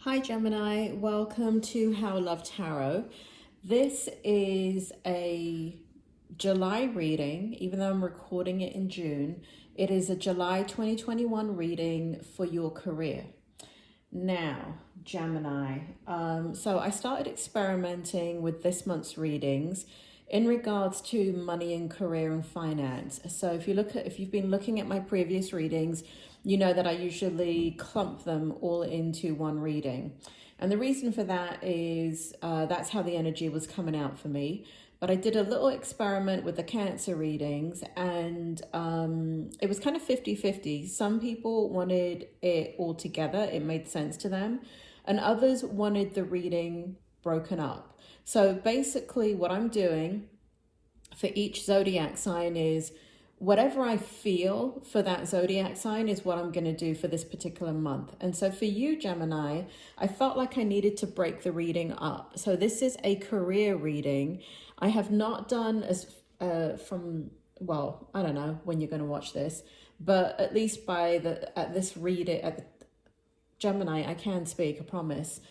Hi Gemini, welcome to How Love Tarot. This is a July reading, even though I'm recording it in June. It is a July 2021 reading for your career. Now, Gemini, so I started experimenting with this month's readings in regards to money and career and finance. So if you've been looking at my previous readings, you know that I usually clump them all into one reading. And the reason for that is that's how the energy was coming out for me. But I did a little experiment with the Cancer readings, and it was kind of 50-50. Some people wanted it all together, it made sense to them, and others wanted the reading broken up. So basically what I'm doing for each zodiac sign is whatever I feel for that zodiac sign is what I'm going to do for this particular month. And so for you, Gemini, I felt like I needed to break the reading up. So this is a career reading. I have not done well, I don't know when you're going to watch this, but at least Gemini, I can speak, I promise.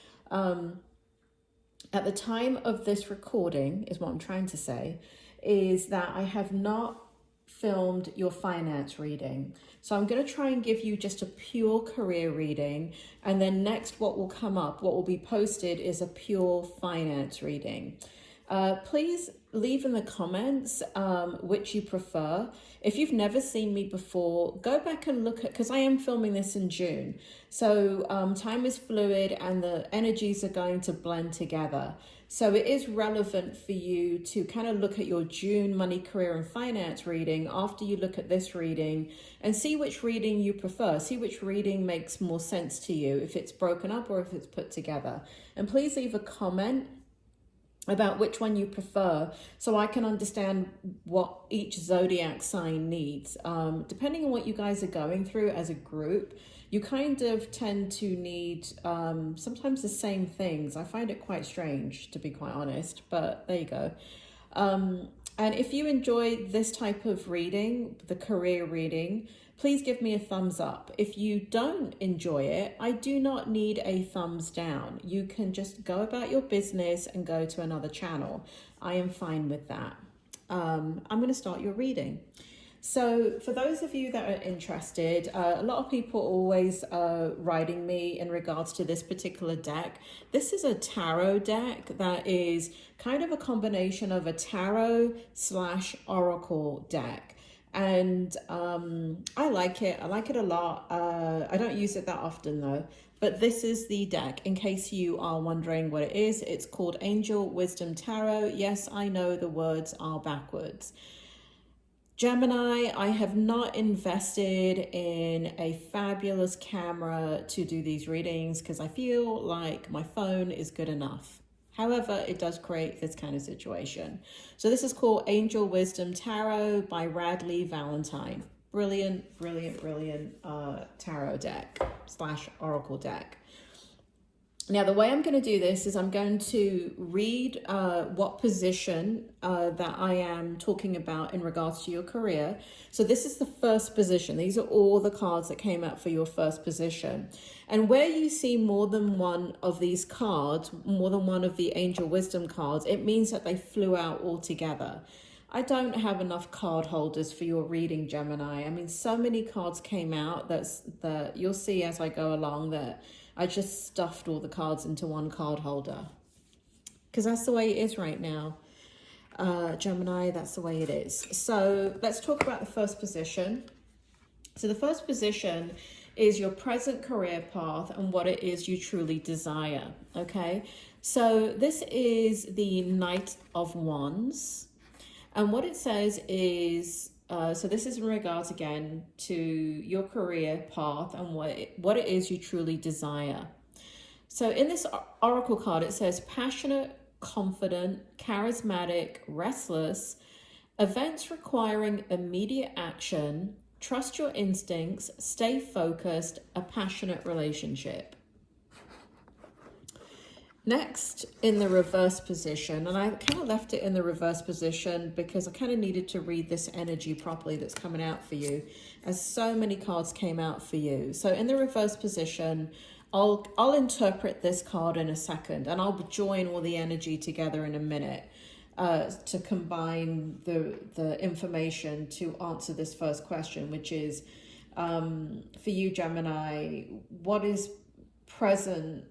At the time of this recording, is what I'm trying to say, is that I have not filmed your finance reading. So I'm going to try and give you just a pure career reading, and then next what will come up, what will be posted, is a pure finance reading. Please leave in the comments which you prefer. If you've never seen me before, go back and look at, because I am filming this in June. So time is fluid and the energies are going to blend together. So it is relevant for you to kind of look at your June money, career and finance reading after you look at this reading and see which reading you prefer. See which reading makes more sense to you, if it's broken up or if it's put together. And please leave a comment about which one you prefer so I can understand what each zodiac sign needs. Depending on what you guys are going through as a group, you kind of tend to need sometimes the same things. I find it quite strange, to be quite honest, but there you go. And if you enjoy this type of reading, the career reading, please give me a thumbs up. If you don't enjoy it, I do not need a thumbs down. You can just go about your business and go to another channel. I am fine with that. I'm going to start your reading. So for those of you that are interested, a lot of people always writing me in regards to this particular deck. This is a tarot deck that is kind of a combination of a tarot / oracle deck. And I like it. I like it a lot. I don't use it that often though. But this is the deck, in case you are wondering what it is. It's called Angel Wisdom Tarot. Yes, I know the words are backwards. Gemini, I have not invested in a fabulous camera to do these readings because I feel like my phone is good enough. However, it does create this kind of situation. So this is called Angel Wisdom Tarot by Radley Valentine. Brilliant, brilliant, brilliant tarot deck / oracle deck. Now, the way I'm going to do this is I'm going to read what position that I am talking about in regards to your career. So this is the first position. These are all the cards that came out for your first position. And where you see more than one of these cards, more than one of the Angel Wisdom cards, it means that they flew out all together. I don't have enough card holders for your reading, Gemini. I mean, so many cards came out that you'll see as I go along that I just stuffed all the cards into one card holder. Because that's the way it is right now. Gemini, that's the way it is. So let's talk about the first position. So the first position is your present career path and what it is you truly desire. Okay, so this is the Knight of Wands. And what it says is, so this is in regards again to your career path and what it is you truly desire. So in this oracle card, it says passionate, confident, charismatic, restless, events requiring immediate action, trust your instincts, stay focused, a passionate relationship. Next, in the reverse position, and I kind of left it in the reverse position because I kind of needed to read this energy properly that's coming out for you, as so many cards came out for you. So in the reverse position, I'll interpret this card in a second, and I'll join all the energy together in a minute to combine the information to answer this first question, which is for you, Gemini, what is present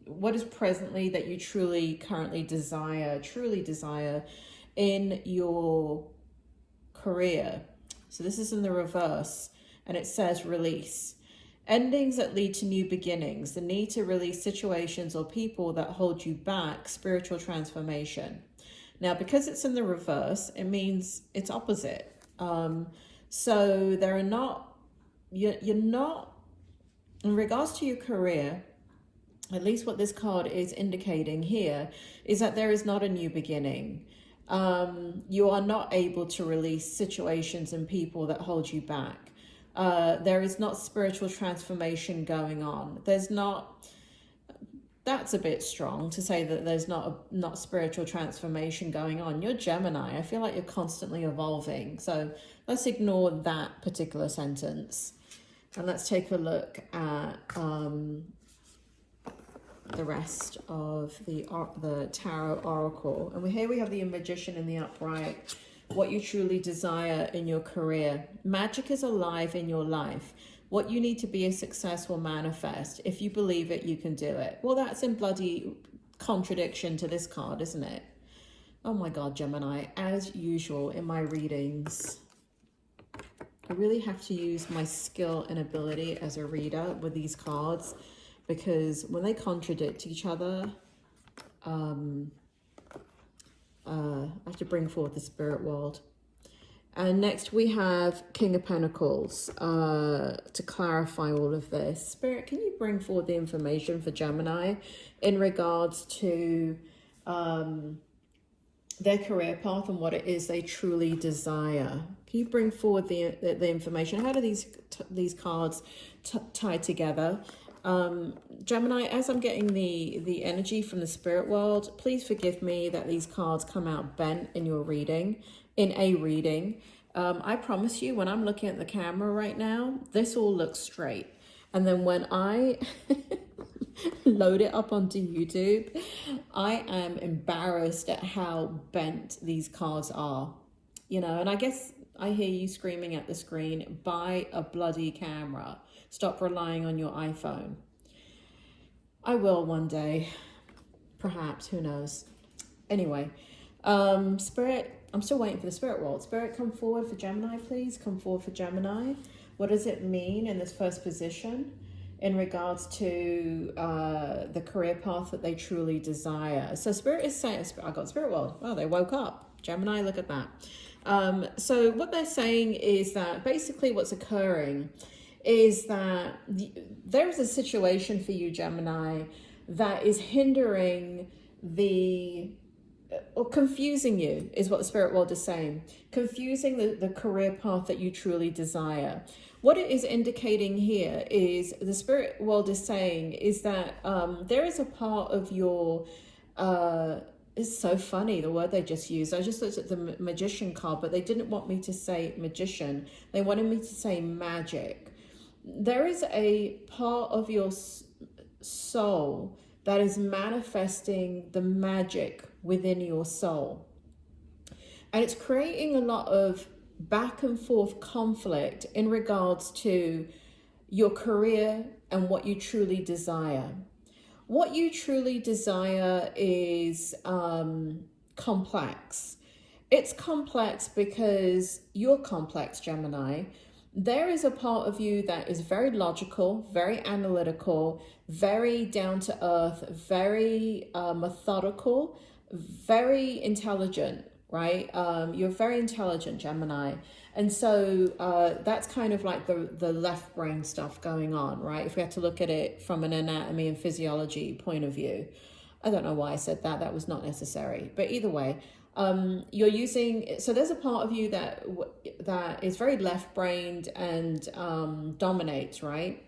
what is presently that you currently desire in your career? So this is in the reverse, and it says release. Endings that lead to new beginnings, the need to release situations or people that hold you back, spiritual transformation. Now, because it's in the reverse, it means it's opposite. So there are not, you're not, in regards to your career, at least what this card is indicating here, is that there is not a new beginning. You are not able to release situations and people that hold you back. There is not spiritual transformation going on. There's not, that's a bit strong to say that there's not spiritual transformation going on. You're Gemini. I feel like you're constantly evolving. So let's ignore that particular sentence. And let's take a look at the rest of the Tarot Oracle. And here we have the Magician in the upright. What you truly desire in your career. Magic is alive in your life. What you need to be a success will manifest. If you believe it, you can do it. Well, that's in bloody contradiction to this card, isn't it? Oh my God, Gemini, as usual in my readings, I really have to use my skill and ability as a reader with these cards, because when they contradict each other, I have to bring forward the spirit world. And next we have King of Pentacles to clarify all of this. Spirit, can you bring forward the information for Gemini in regards to their career path and what it is they truly desire? Can you bring forward the information? How do these cards tie together? Gemini, as I'm getting the energy from the spirit world, please forgive me that these cards come out bent in your reading, in a reading. I promise you, when I'm looking at the camera right now, this all looks straight. And then when I load it up onto YouTube, I am embarrassed at how bent these cards are. You know, and I guess I hear you screaming at the screen, buy a bloody camera. Stop relying on your iPhone. I will one day, perhaps, who knows. Anyway, Spirit, I'm still waiting for the spirit world. Spirit, come forward for Gemini, please. Come forward for Gemini. What does it mean in this first position in regards to the career path that they truly desire? So Spirit is saying, I got spirit world. Well, they woke up. Gemini, look at that. So what they're saying is that basically what's occurring is that there is a situation for you, Gemini, that is hindering or confusing you, is what the spirit world is saying. Confusing the career path that you truly desire. What it is indicating here is, the spirit world is saying, is that there is a part of your, it's so funny, the word they just used. I just looked at the Magician card, but they didn't want me to say magician. They wanted me to say magic. There is a part of your soul that is manifesting the magic within your soul. And it's creating a lot of back and forth conflict in regards to your career and what you truly desire. What you truly desire is complex. It's complex because you're complex, Gemini. There is a part of you that is very logical, very analytical, very down to earth, very methodical, very intelligent, right? You're very intelligent, Gemini. And so that's kind of like the left brain stuff going on, right? If we had to look at it from an anatomy and physiology point of view. I don't know why I said that. That was not necessary. But either way, you're using, so there's a part of you that is very left-brained and dominates, right?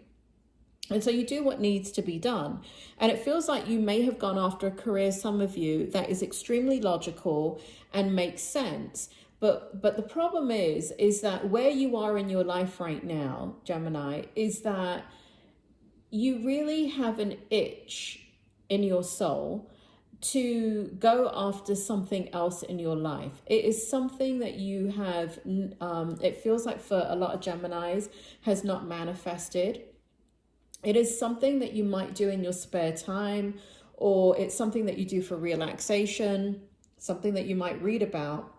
And so you do what needs to be done. And it feels like you may have gone after a career, some of you, that is extremely logical and makes sense. But the problem is that where you are in your life right now, Gemini, is that you really have an itch in your soul to go after something else in your life. It is something that you have, it feels like for a lot of Geminis, has not manifested. It is something that you might do in your spare time, or it's something that you do for relaxation, something that you might read about,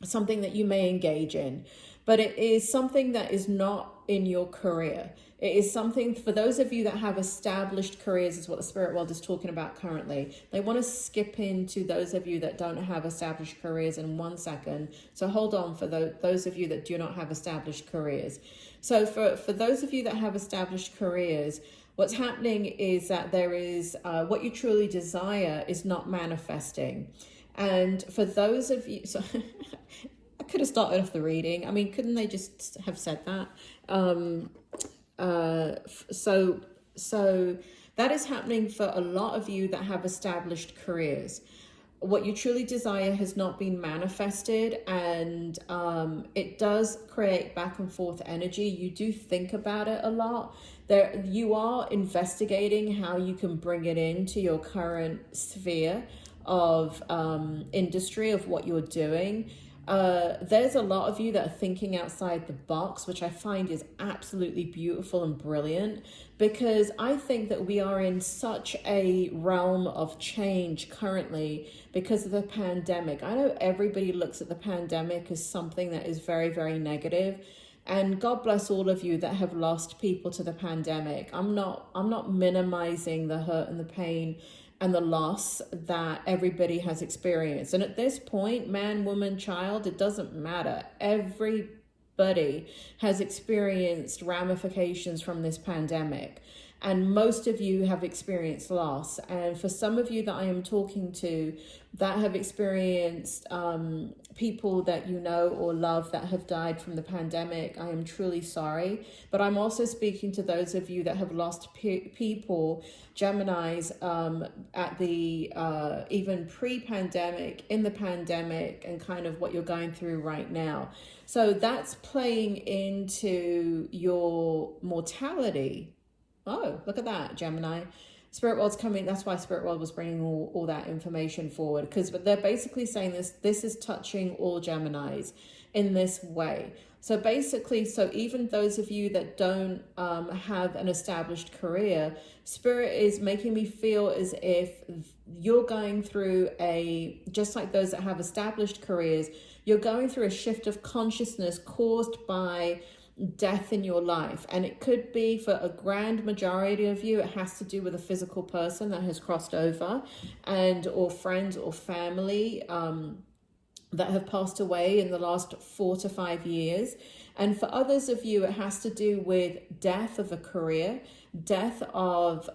something that you may engage in. But it is something that is not in your career. It is something for those of you that have established careers, is what the spirit world is talking about currently. They want to skip into those of you that don't have established careers in 1 second. So hold on for those of you that do not have established careers. So for those of you that have established careers, what's happening is that there is what you truly desire is not manifesting. And for those of you, so I could have started off the reading. I mean, couldn't they just have said that? So that is happening for a lot of you that have established careers. What you truly desire has not been manifested, and it does create back and forth energy. You do think about it a lot. You are investigating how you can bring it into your current sphere of industry, of what you're doing. There's a lot of you that are thinking outside the box, which I find is absolutely beautiful and brilliant, because I think that we are in such a realm of change currently because of the pandemic. I know everybody looks at the pandemic as something that is very, very negative. And God bless all of you that have lost people to the pandemic. I'm not minimizing the hurt and the pain and the loss that everybody has experienced. And at this point, man, woman, child, it doesn't matter. Everybody has experienced ramifications from this pandemic. And most of you have experienced loss. And for some of you that I am talking to that have experienced people that you know or love that have died from the pandemic, I am truly sorry. But I'm also speaking to those of you that have lost people, Geminis, at the even pre-pandemic, in the pandemic, and kind of what you're going through right now. So that's playing into your mortality. Oh, look at that, Gemini. Spirit World's coming. That's why Spirit World was bringing all that information forward, because they're basically saying this is touching all Geminis in this way. So basically, so even those of you that don't have an established career, Spirit is making me feel as if you're going through just like those that have established careers, you're going through a shift of consciousness caused by death in your life. And it could be, for a grand majority of you, it has to do with a physical person that has crossed over, and or friends or family that have passed away in the last 4 to 5 years. And for others of you, it has to do with death of a career, death of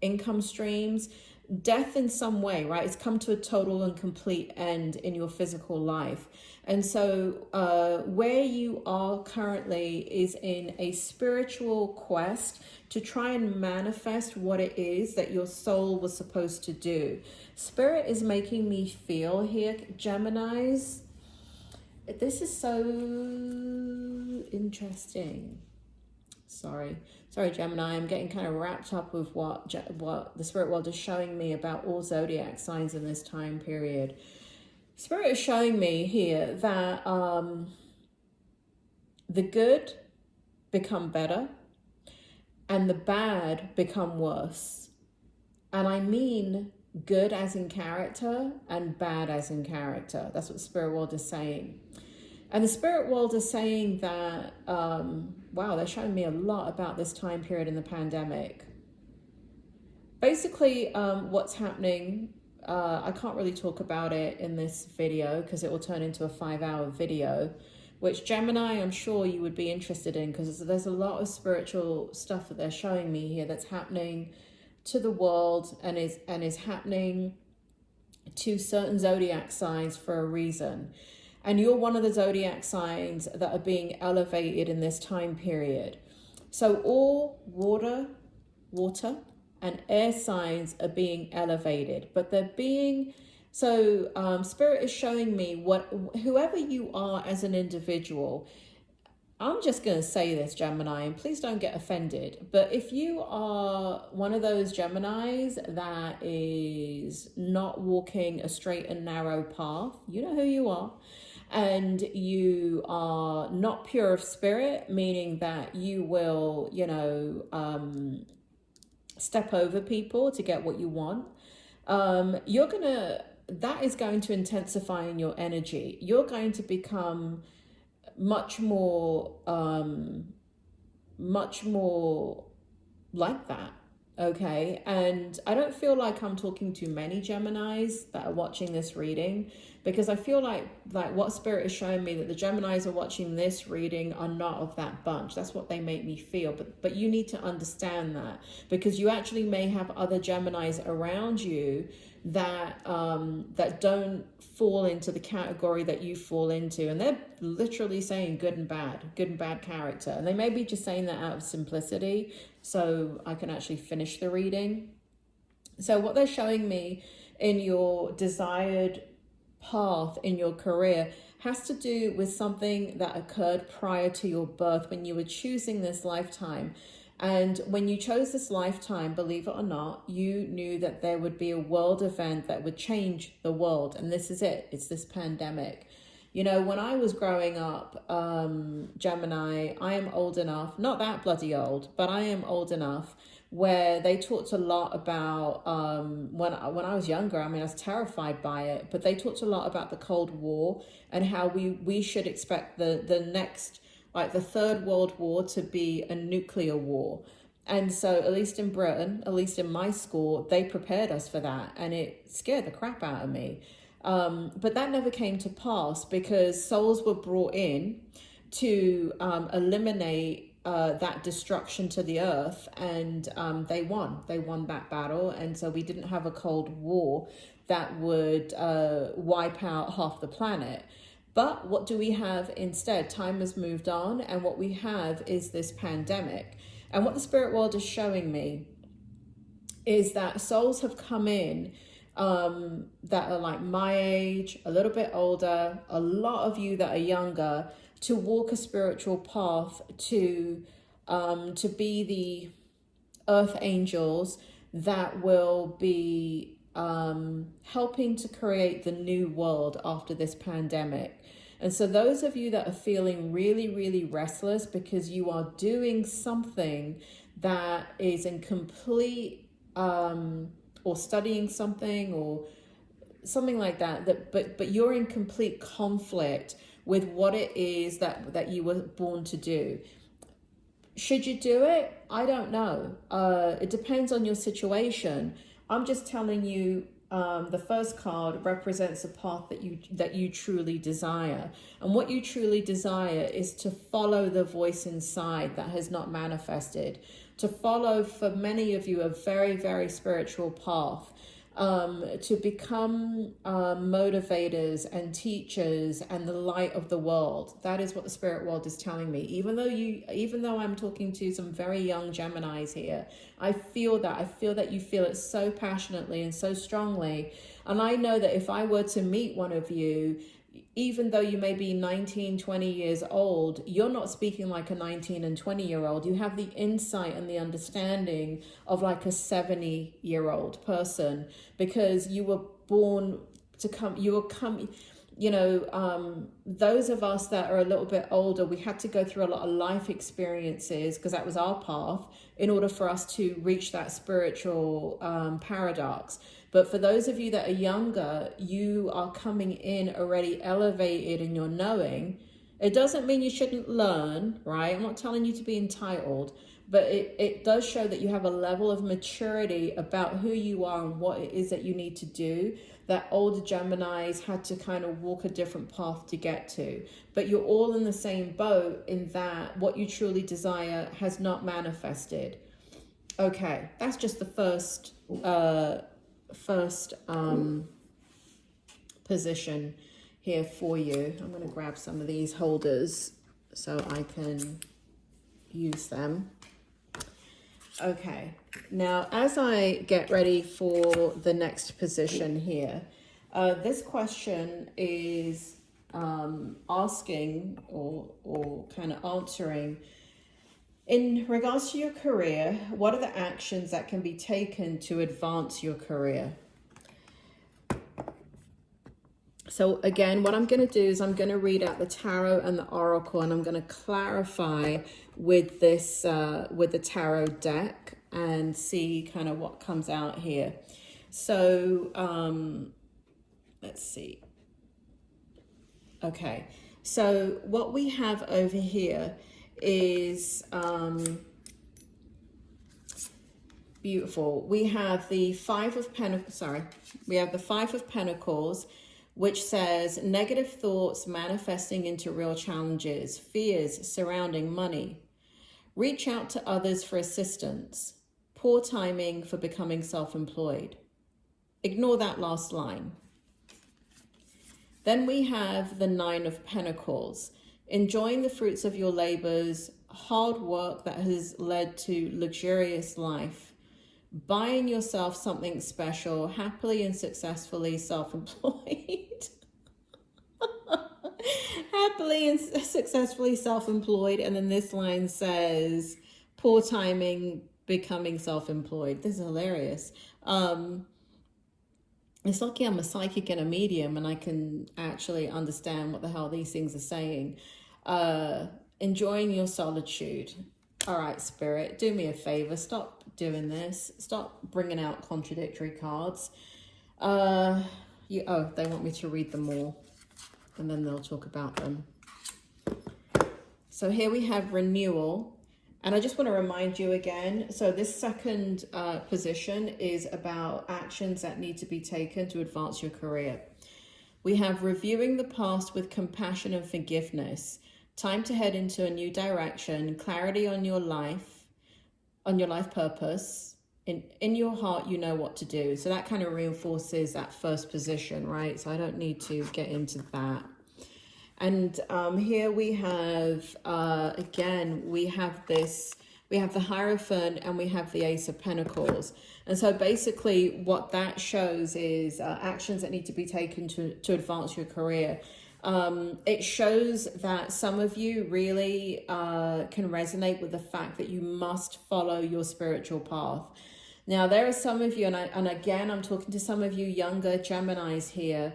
income streams, death in some way, right? It's come to a total and complete end in your physical life. And so where you are currently is in a spiritual quest to try and manifest what it is that your soul was supposed to do. Spirit is making me feel here, Geminis, this is so interesting. Sorry, Gemini, I'm getting kind of wrapped up with what the Spirit World is showing me about all zodiac signs in this time period. Spirit is showing me here that the good become better and the bad become worse. And I mean good as in character and bad as in character. That's what the Spirit World is saying. And the Spirit World is saying that, wow, they're showing me a lot about this time period in the pandemic. Basically, what's happening, I can't really talk about it in this video because it will turn into a 5-hour video, which Gemini, I'm sure you would be interested in, because there's a lot of spiritual stuff that they're showing me here that's happening to the world and is happening to certain zodiac signs for a reason. And you're one of the zodiac signs that are being elevated in this time period. So all water and air signs are being elevated, but they're being, so Spirit is showing me whoever you are as an individual, I'm just going to say this, Gemini, and please don't get offended. But if you are one of those Geminis that is not walking a straight and narrow path, you know who you are. And you are not pure of spirit, meaning that you will, you know, step over people to get what you want. That is going to intensify in your energy. You're going to become much more like that. Okay, and I don't feel like I'm talking to many Geminis that are watching this reading, because I feel like what Spirit is showing me, that the Geminis are watching this reading are not of that bunch. That's what they make me feel. But you need to understand that, because you actually may have other Geminis around you that that don't fall into the category that you fall into, and they're literally saying good and bad character, and they may be just saying that out of simplicity so I can actually finish the reading. So what they're showing me in your desired path in your career has to do with something that occurred prior to your birth, when you were choosing this lifetime. And when you chose this lifetime, believe it or not, you knew that there would be a world event that would change the world. And this is it. It's this pandemic. You know, when I was growing up, Gemini, I am old enough, not that bloody old, but I am old enough where they talked a lot about, when I was younger, I mean, I was terrified by it, but they talked a lot about the Cold War and how we should expect the next, like the Third World War, to be a nuclear war. And so at least in Britain, at least in my school, they prepared us for that, and it scared the crap out of me. But that never came to pass, because souls were brought in to eliminate that destruction to the earth, and they won that battle. And so we didn't have a Cold War that would wipe out half the planet. But what do we have instead? Time has moved on, and what we have is this pandemic. And what the spirit world is showing me is that souls have come in that are like my age, a little bit older, a lot of you that are younger, to walk a spiritual path, to be the earth angels that will be helping to create the new world after this pandemic. And so those of you that are feeling really, really restless because you are doing something that is in complete or studying something or something like that, but you're in complete conflict with what it is that you were born to do. Should you do it? I don't know. It depends on your situation. I'm just telling you, the first card represents a path that you truly desire. And what you truly desire is to follow the voice inside that has not manifested. To follow, for many of you, a very, very spiritual path. To become motivators and teachers and the light of the world. That is what the spirit world is telling me. Even though I'm talking to some very young Geminis here, I feel that you feel it so passionately and so strongly. And I know that if I were to meet one of you, even though you may be 19, 20 years old, you're not speaking like a 19 and 20-year-old. You have the insight and the understanding of like a 70-year-old person, because you were born to come, you know, those of us that are a little bit older, we had to go through a lot of life experiences, because that was our path, in order for us to reach that spiritual paradox. But for those of you that are younger, you are coming in already elevated in your knowing. It doesn't mean you shouldn't learn, right? I'm not telling you to be entitled, but it does show that you have a level of maturity about who you are and what it is that you need to do, that older Geminis had to kind of walk a different path to get to. But you're all in the same boat in that what you truly desire has not manifested. Okay, that's just the first position here for you. I'm going to grab some of these holders so I can use them. Okay, now as I get ready for the next position here, this question is asking or kind of answering in regards to your career, what are the actions that can be taken to advance your career? So again, what I'm going to do is I'm going to read out the tarot and the oracle, and I'm going to clarify with this, with the tarot deck, and see kind of what comes out here. So let's see. Okay, so what we have over here is beautiful. We have the Five of Pentacles, we have the Five of Pentacles, which says negative thoughts manifesting into real challenges, fears surrounding money. Reach out to others for assistance. Poor timing for becoming self-employed. Ignore that last line. Then we have the Nine of Pentacles. Enjoying the fruits of your labors, hard work that has led to luxurious life. Buying yourself something special, happily and successfully self-employed. Happily and successfully self-employed. And then this line says, poor timing, becoming self-employed. This is hilarious. It's lucky I'm a psychic and a medium and I can actually understand what the hell these things are saying. Enjoying your solitude. All right, Spirit, do me a favor. Stop doing this. Stop bringing out contradictory cards. Oh, they want me to read them all, and then they'll talk about them. So here we have renewal. And I just want to remind you again, so this second position is about actions that need to be taken to advance your career. We have reviewing the past with compassion and forgiveness. Time to head into a new direction, clarity on your life purpose. In your heart, you know what to do. So that kind of reinforces that first position, right? So I don't need to get into that. And here we have, again, we have the Hierophant and we have the Ace of Pentacles. And so basically what that shows is actions that need to be taken to advance your career. It shows that some of you really can resonate with the fact that you must follow your spiritual path. Now, there are some of you, and again, I'm talking to some of you younger Geminis here,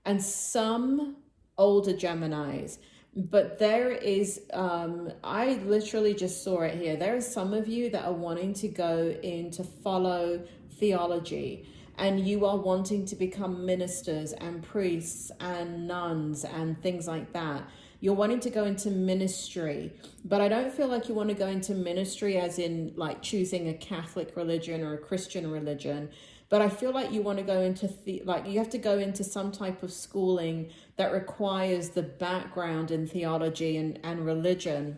and some older Geminis. But there is, I literally just saw it here. There are some of you that are wanting to go in to follow theology. And you are wanting to become ministers and priests and nuns and things like that. You're wanting to go into ministry, but I don't feel like you want to go into ministry as in like choosing a Catholic religion or a Christian religion. But I feel like you want to go into, you have to go into some type of schooling that requires the background in theology and religion.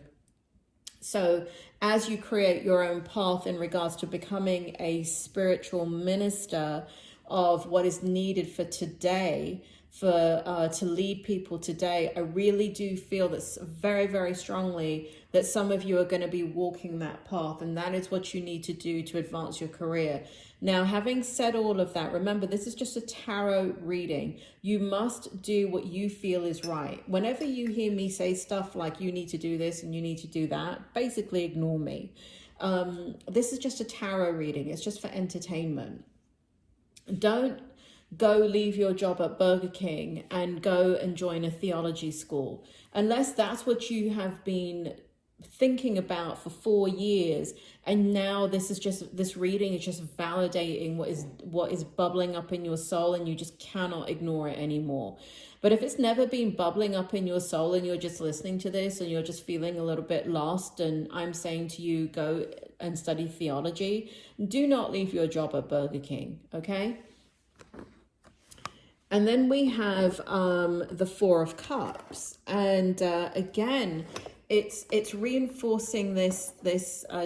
So as you create your own path in regards to becoming a spiritual minister of what is needed for today, to lead people today, I really do feel that very, very strongly that some of you are going to be walking that path, and that is what you need to do to advance your career. Now, having said all of that, remember, this is just a tarot reading. You must do what you feel is right. Whenever you hear me say stuff like you need to do this and you need to do that, basically ignore me. This is just a tarot reading. It's just for entertainment. Don't go leave your job at Burger King and go and join a theology school, unless that's what you have been thinking about for 4 years, and now this reading is just validating what is bubbling up in your soul, and you just cannot ignore it anymore. But if it's never been bubbling up in your soul and you're just listening to this and you're just feeling a little bit lost, and I'm saying to you, go and study theology, do not leave your job at Burger King, okay? And then we have the Four of Cups, and again, it's reinforcing this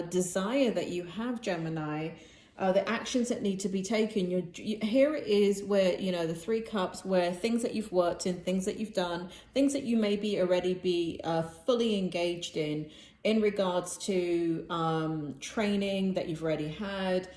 desire that you have, Gemini, the actions that need to be taken. Here it is where, the Three Cups, where things that you've worked in, things that you've done, things that you maybe already be fully engaged in regards to training that you've already had,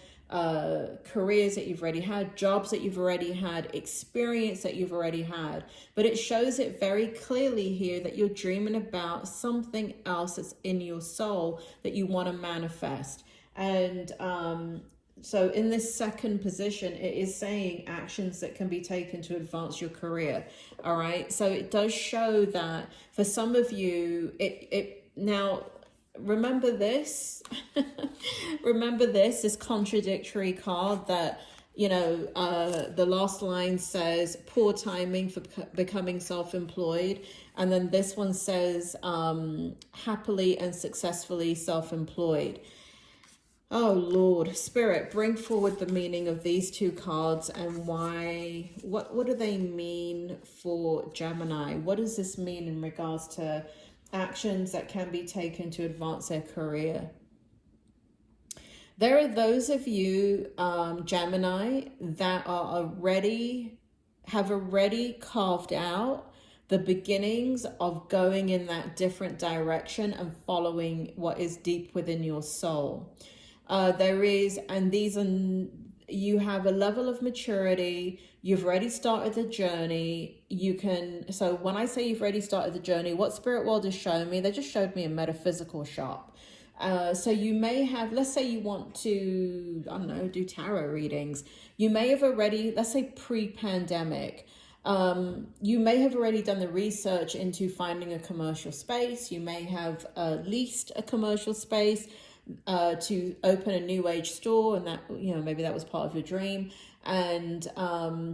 careers that you've already had, jobs that you've already had, experience that you've already had. But it shows it very clearly here that you're dreaming about something else that's in your soul that you want to manifest. And so in this second position, it is saying actions that can be taken to advance your career. All right. So it does show that for some of you, now remember this, remember this contradictory card that, you know, the last line says poor timing for becoming self-employed. And then this one says happily and successfully self-employed. Oh, Lord, Spirit, bring forward the meaning of these two cards and why, what do they mean for Gemini? What does this mean in regards to actions that can be taken to advance their career? There are those of you, Gemini, that have already carved out the beginnings of going in that different direction and following what is deep within your soul. You have a level of maturity. You've already started the journey. So when I say you've already started the journey, what Spirit World has shown me, they just showed me a metaphysical shop. So you may have, let's say you want to, I don't know, do tarot readings. You may have already, let's say pre-pandemic, you may have already done the research into finding a commercial space. You may have leased a commercial space to open a new age store, and that, you know, maybe that was part of your dream. And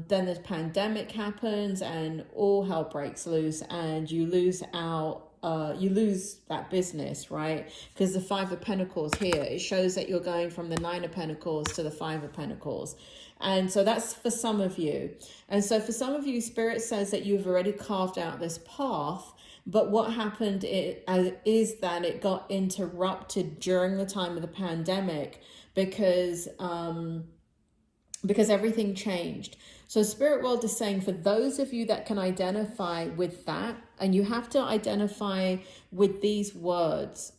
then the pandemic happens and all hell breaks loose and you lose out. You lose that business, right? Because the Five of Pentacles here, it shows that you're going from the Nine of Pentacles to the Five of Pentacles. And so that's for some of you. And so for some of you, Spirit says that you've already carved out this path. But what happened is that it got interrupted during the time of the pandemic because everything changed. So Spirit World is saying for those of you that can identify with that, and you have to identify with these words,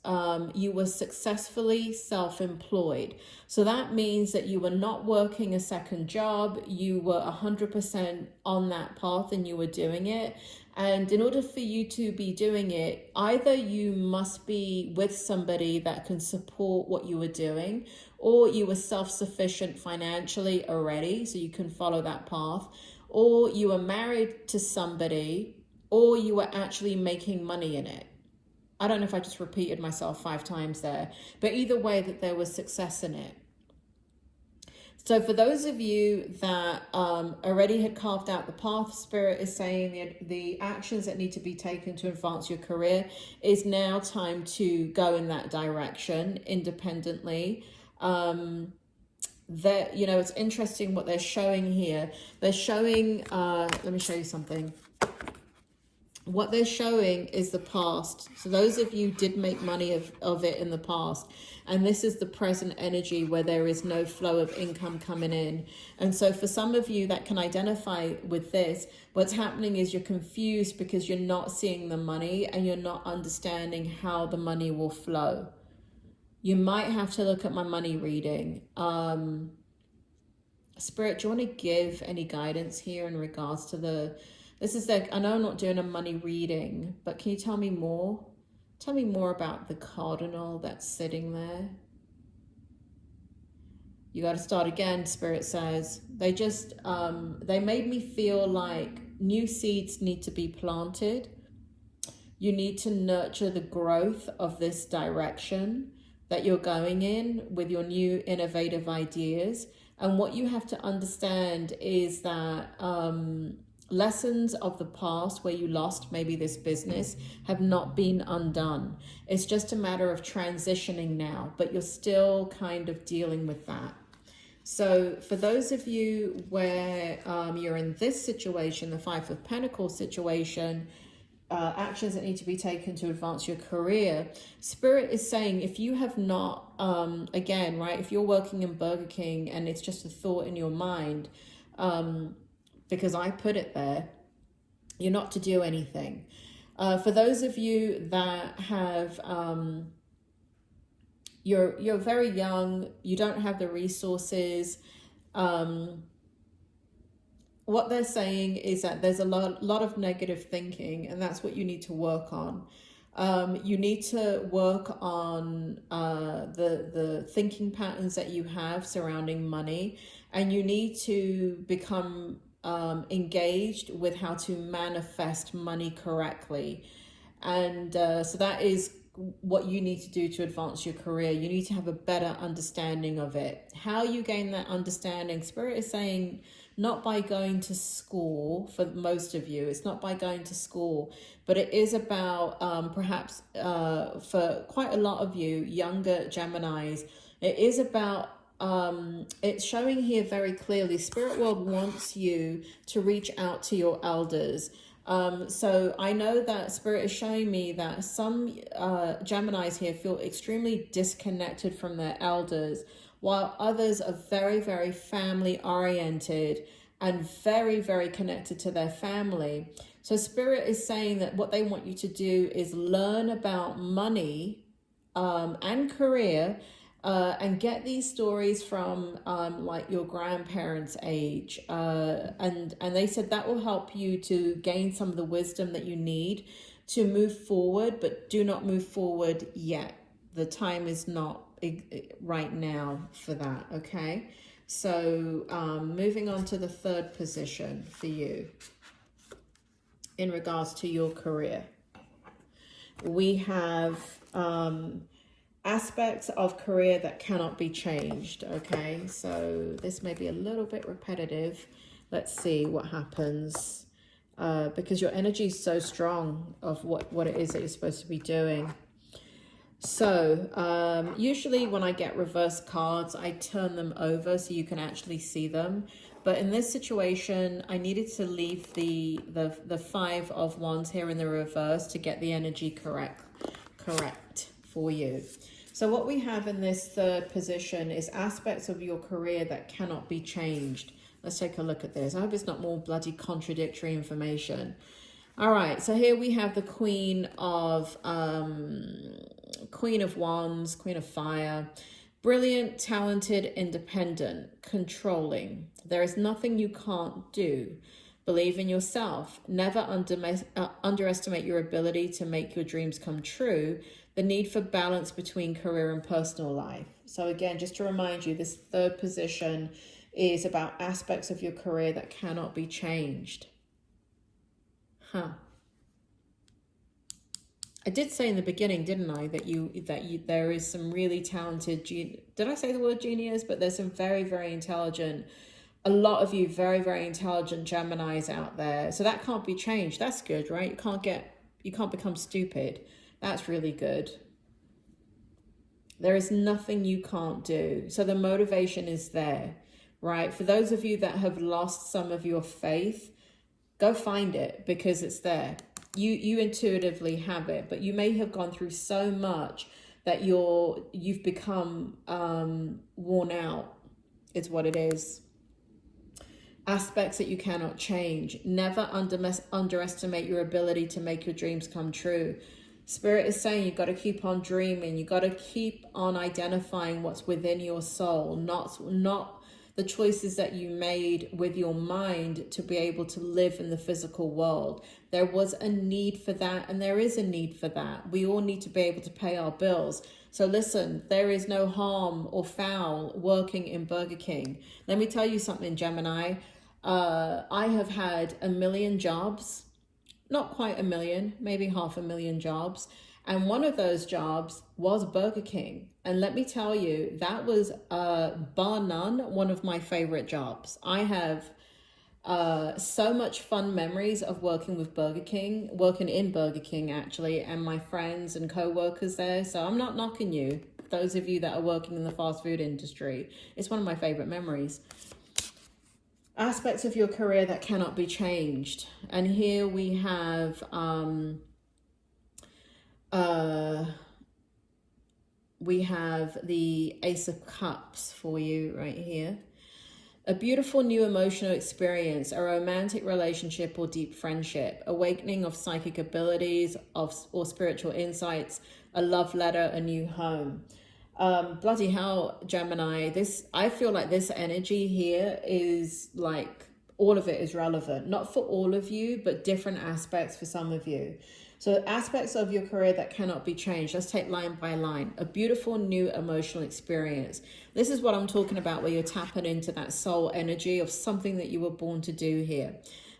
you were successfully self-employed. So that means that you were not working a second job. You were 100% on that path and you were doing it. And in order for you to be doing it, either you must be with somebody that can support what you were doing, or you were self-sufficient financially already, so you can follow that path, or you were married to somebody, or you were actually making money in it. I don't know if I just repeated myself 5 times there, but either way that there was success in it. So for those of you that already had carved out the path, Spirit is saying the actions that need to be taken to advance your career is now time to go in that direction independently. That, you know, it's interesting what they're showing here. They're showing, let me show you something. What they're showing is the past. So those of you did make money of it in the past. And this is the present energy where there is no flow of income coming in. And so for some of you that can identify with this, what's happening is you're confused because you're not seeing the money and you're not understanding how the money will flow. You might have to look at my money reading. Spirit, do you want to give any guidance here in regards to this is like, I know I'm not doing a money reading, but can you tell me more? Tell me more about the cardinal that's sitting there. You got to start again, Spirit says. They just, they made me feel like new seeds need to be planted. You need to nurture the growth of this direction that you're going in with your new innovative ideas. And what you have to understand is that lessons of the past where you lost maybe this business have not been undone. It's just a matter of transitioning now, but you're still kind of dealing with that. So for those of you where you're in this situation, the Five of Pentacles situation, actions that need to be taken to advance your career, Spirit is saying if you have not, again, right, if you're working in Burger King and it's just a thought in your mind, because I put it there, you're not to do anything. For those of you that have You're very young. You don't have the resources. What they're saying is that there's a lot of negative thinking, and that's what you need to work on. You need to work on the thinking patterns that you have surrounding money, and you need to become engaged with how to manifest money correctly. And so that is what you need to do to advance your career. You need to have a better understanding of it. How you gain that understanding, Spirit is saying, not by going to school. For most of you, it's not by going to school, but it is about perhaps for quite a lot of you younger Geminis, it is about it's showing here very clearly, Spirit World wants you to reach out to your elders. So I know that Spirit is showing me that some Geminis here feel extremely disconnected from their elders, while others are very, very family oriented and very, very connected to their family. So Spirit is saying that what they want you to do is learn about money and career, and get these stories from like your grandparents' age, and they said that will help you to gain some of the wisdom that you need to move forward, but do not move forward yet. The time is not right now for that. Okay, so moving on to the third position for you in regards to your career, we have aspects of career that cannot be changed. Okay, so this may be a little bit repetitive. Let's see what happens, because your energy is so strong of what it is that you're supposed to be doing. So usually when I get reverse cards, I turn them over so you can actually see them. But in this situation, I needed to leave the Five of Wands here in the reverse to get the energy correct for you. So what we have in this third position is aspects of your career that cannot be changed. Let's take a look at this. I hope it's not more bloody contradictory information. All right, so here we have the Queen of Wands, Queen of Fire. Brilliant, talented, independent, controlling. There is nothing you can't do. Believe in yourself. Never underestimate your ability to make your dreams come true. The need for balance between career and personal life. So again, just to remind you, this third position is about aspects of your career that cannot be changed. I did say in the beginning, didn't I, that there is some really talented, did I say the word genius? But there's some very, very intelligent, a lot of you very, very intelligent Geminis out there. So that can't be changed. That's good, right? You can't become stupid. That's really good. There is nothing you can't do. So the motivation is there, right? For those of you that have lost some of your faith, go find it, because it's there. You intuitively have it, but you may have gone through so much that you've become worn out. It's what it is. Aspects that you cannot change. Never underestimate your ability to make your dreams come true. Spirit is saying you've got to keep on dreaming. You've got to keep on identifying what's within your soul, not the choices that you made with your mind to be able to live in the physical world. There was a need for that, and there is a need for that. We all need to be able to pay our bills. So listen, there is no harm or foul working in Burger King. Let me tell you something, Gemini. I have had 1 million jobs, not quite 1 million, maybe 500,000 jobs. And one of those jobs was Burger King. And let me tell you, that was bar none, one of my favorite jobs. I have so much fun memories of working in Burger King actually, and my friends and co-workers there. So I'm not knocking you, those of you that are working in the fast food industry. It's one of my favorite memories. Aspects of your career that cannot be changed. And here we have the Ace of Cups for you right here. A beautiful new emotional experience, a romantic relationship or deep friendship, awakening of psychic abilities or spiritual insights, a love letter, a new home. Bloody hell, Gemini, I feel like this energy here is like, all of it is relevant, not for all of you, but different aspects for some of you. So aspects of your career that cannot be changed. Let's take line by line. A beautiful new emotional experience. This is what I'm talking about, where you're tapping into that soul energy of something that you were born to do here.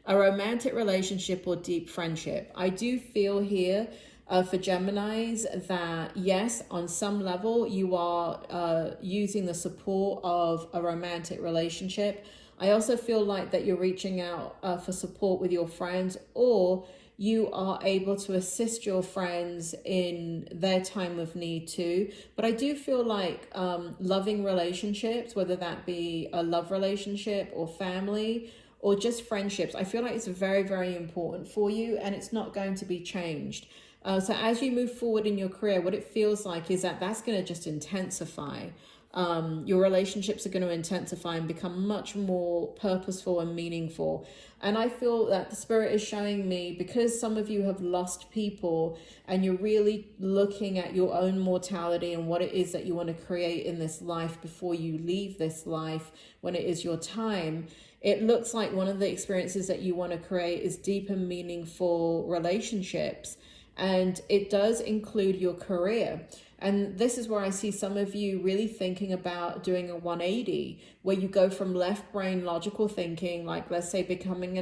A romantic relationship or deep friendship. I do feel here for Geminis that yes, on some level you are using the support of a romantic relationship. I also feel like that you're reaching out for support with your friends, or you are able to assist your friends in their time of need too. But I do feel like loving relationships, whether that be a love relationship or family or just friendships, I feel like it's very, very important for you, and it's not going to be changed. So as you move forward in your career, what it feels like is that that's going to just intensify. Your relationships are going to intensify and become much more purposeful and meaningful. And I feel that the spirit is showing me, because some of you have lost people and you're really looking at your own mortality and what it is that you want to create in this life before you leave this life, when it is your time. It looks like one of the experiences that you want to create is deep and meaningful relationships. And it does include your career. And this is where I see some of you really thinking about doing a 180, where you go from left brain logical thinking, like let's say becoming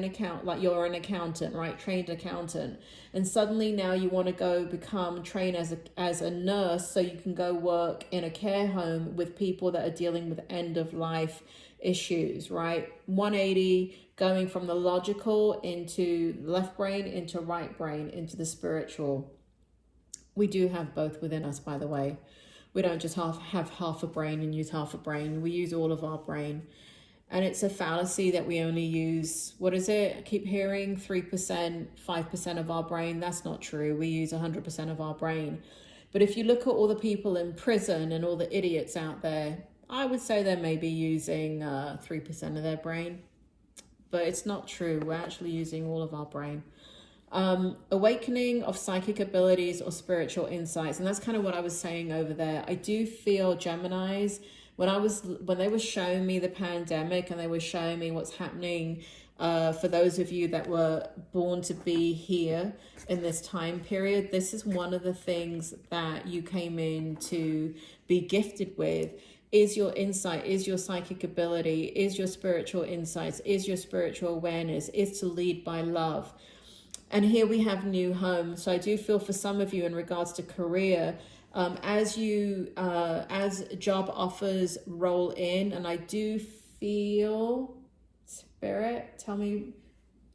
like you're an accountant, right? Trained accountant. And suddenly now you want to go become trained as a nurse, so you can go work in a care home with people that are dealing with end of life issues, right? 180, going from the logical into left brain, into right brain, into the spiritual. We do have both within us, by the way. We don't just have half a brain and use half a brain. We use all of our brain. And it's a fallacy that we only use, what is it? I keep hearing 3%, 5% of our brain. That's not true. We use 100% of our brain. But if you look at all the people in prison and all the idiots out there, I would say they're maybe using 3% of their brain. But it's not true. We're actually using all of our brain. Awakening of psychic abilities or spiritual insights. And that's kind of what I was saying over there. I do feel Geminis, when they were showing me the pandemic and they were showing me what's happening for those of you that were born to be here in this time period, this is one of the things that you came in to be gifted with. Is your insight, is your psychic ability, is your spiritual insights, is your spiritual awareness, is to lead by love. And here we have new home. So I do feel for some of you in regards to career, as job offers roll in, and I do feel, spirit, tell me,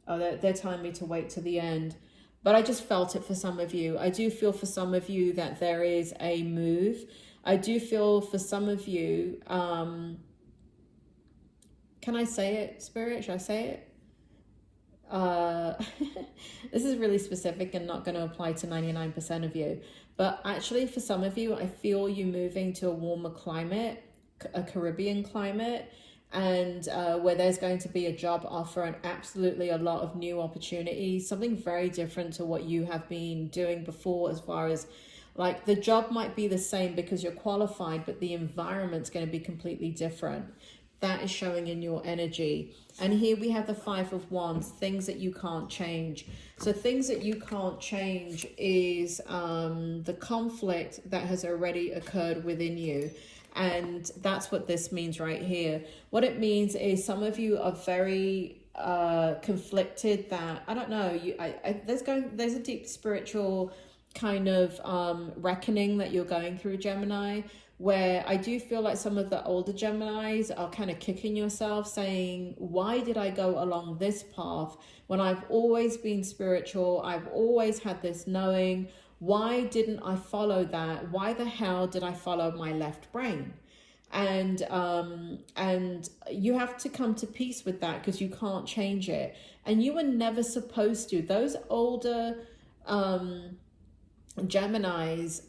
oh, they're telling me to wait to the end. But I just felt it for some of you. I do feel for some of you that there is a move. I do feel for some of you, can I say it, Spirit? Should I say it? This is really specific and not going to apply to 99% of you. But actually, for some of you, I feel you moving to a warmer climate, a Caribbean climate, and where there's going to be a job offer and absolutely a lot of new opportunities, something very different to what you have been doing before, as far as like the job might be the same because you're qualified, but the environment's going to be completely different. That is showing in your energy. And here we have the 5 of Wands, things that you can't change. So things that you can't change is the conflict that has already occurred within you. And that's what this means right here. What it means is some of you are very conflicted that, I don't know, there's a deep spiritual kind of reckoning that you're going through, Gemini, where I do feel like some of the older Geminis are kind of kicking yourself, saying, why did I go along this path when I've always been spiritual? I've always had this knowing. Why didn't I follow that? Why the hell did I follow my left brain? And you have to come to peace with that, because you can't change it. And you were never supposed to. Those older Geminis,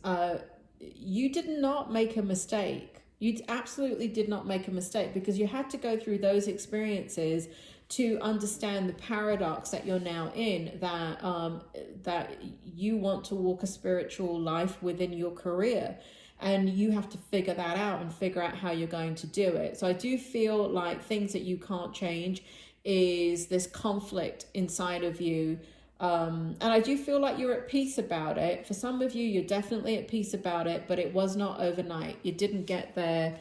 you did not make a mistake. You absolutely did not make a mistake, because you had to go through those experiences to understand the paradox that you're now in, that you want to walk a spiritual life within your career. and you have to figure that out and figure out how you're going to do it. So I do feel like things that you can't change is this conflict inside of you. And I do feel like you're at peace about it. For some of you, you're definitely at peace about it, but it was not overnight. You didn't get there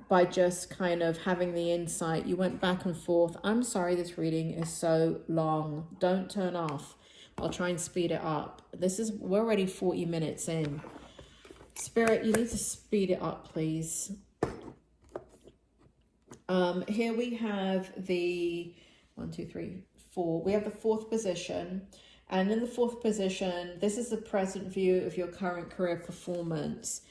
by just kind of having the insight. You went back and forth. I'm sorry this reading is so long. Don't turn off. I'll try and speed it up. We're already 40 minutes in. Spirit, you need to speed it up, please. Here we have the 1, 2, 3, 4. We have the 4th position. And in the 4th position, this is the present view of your current career performance.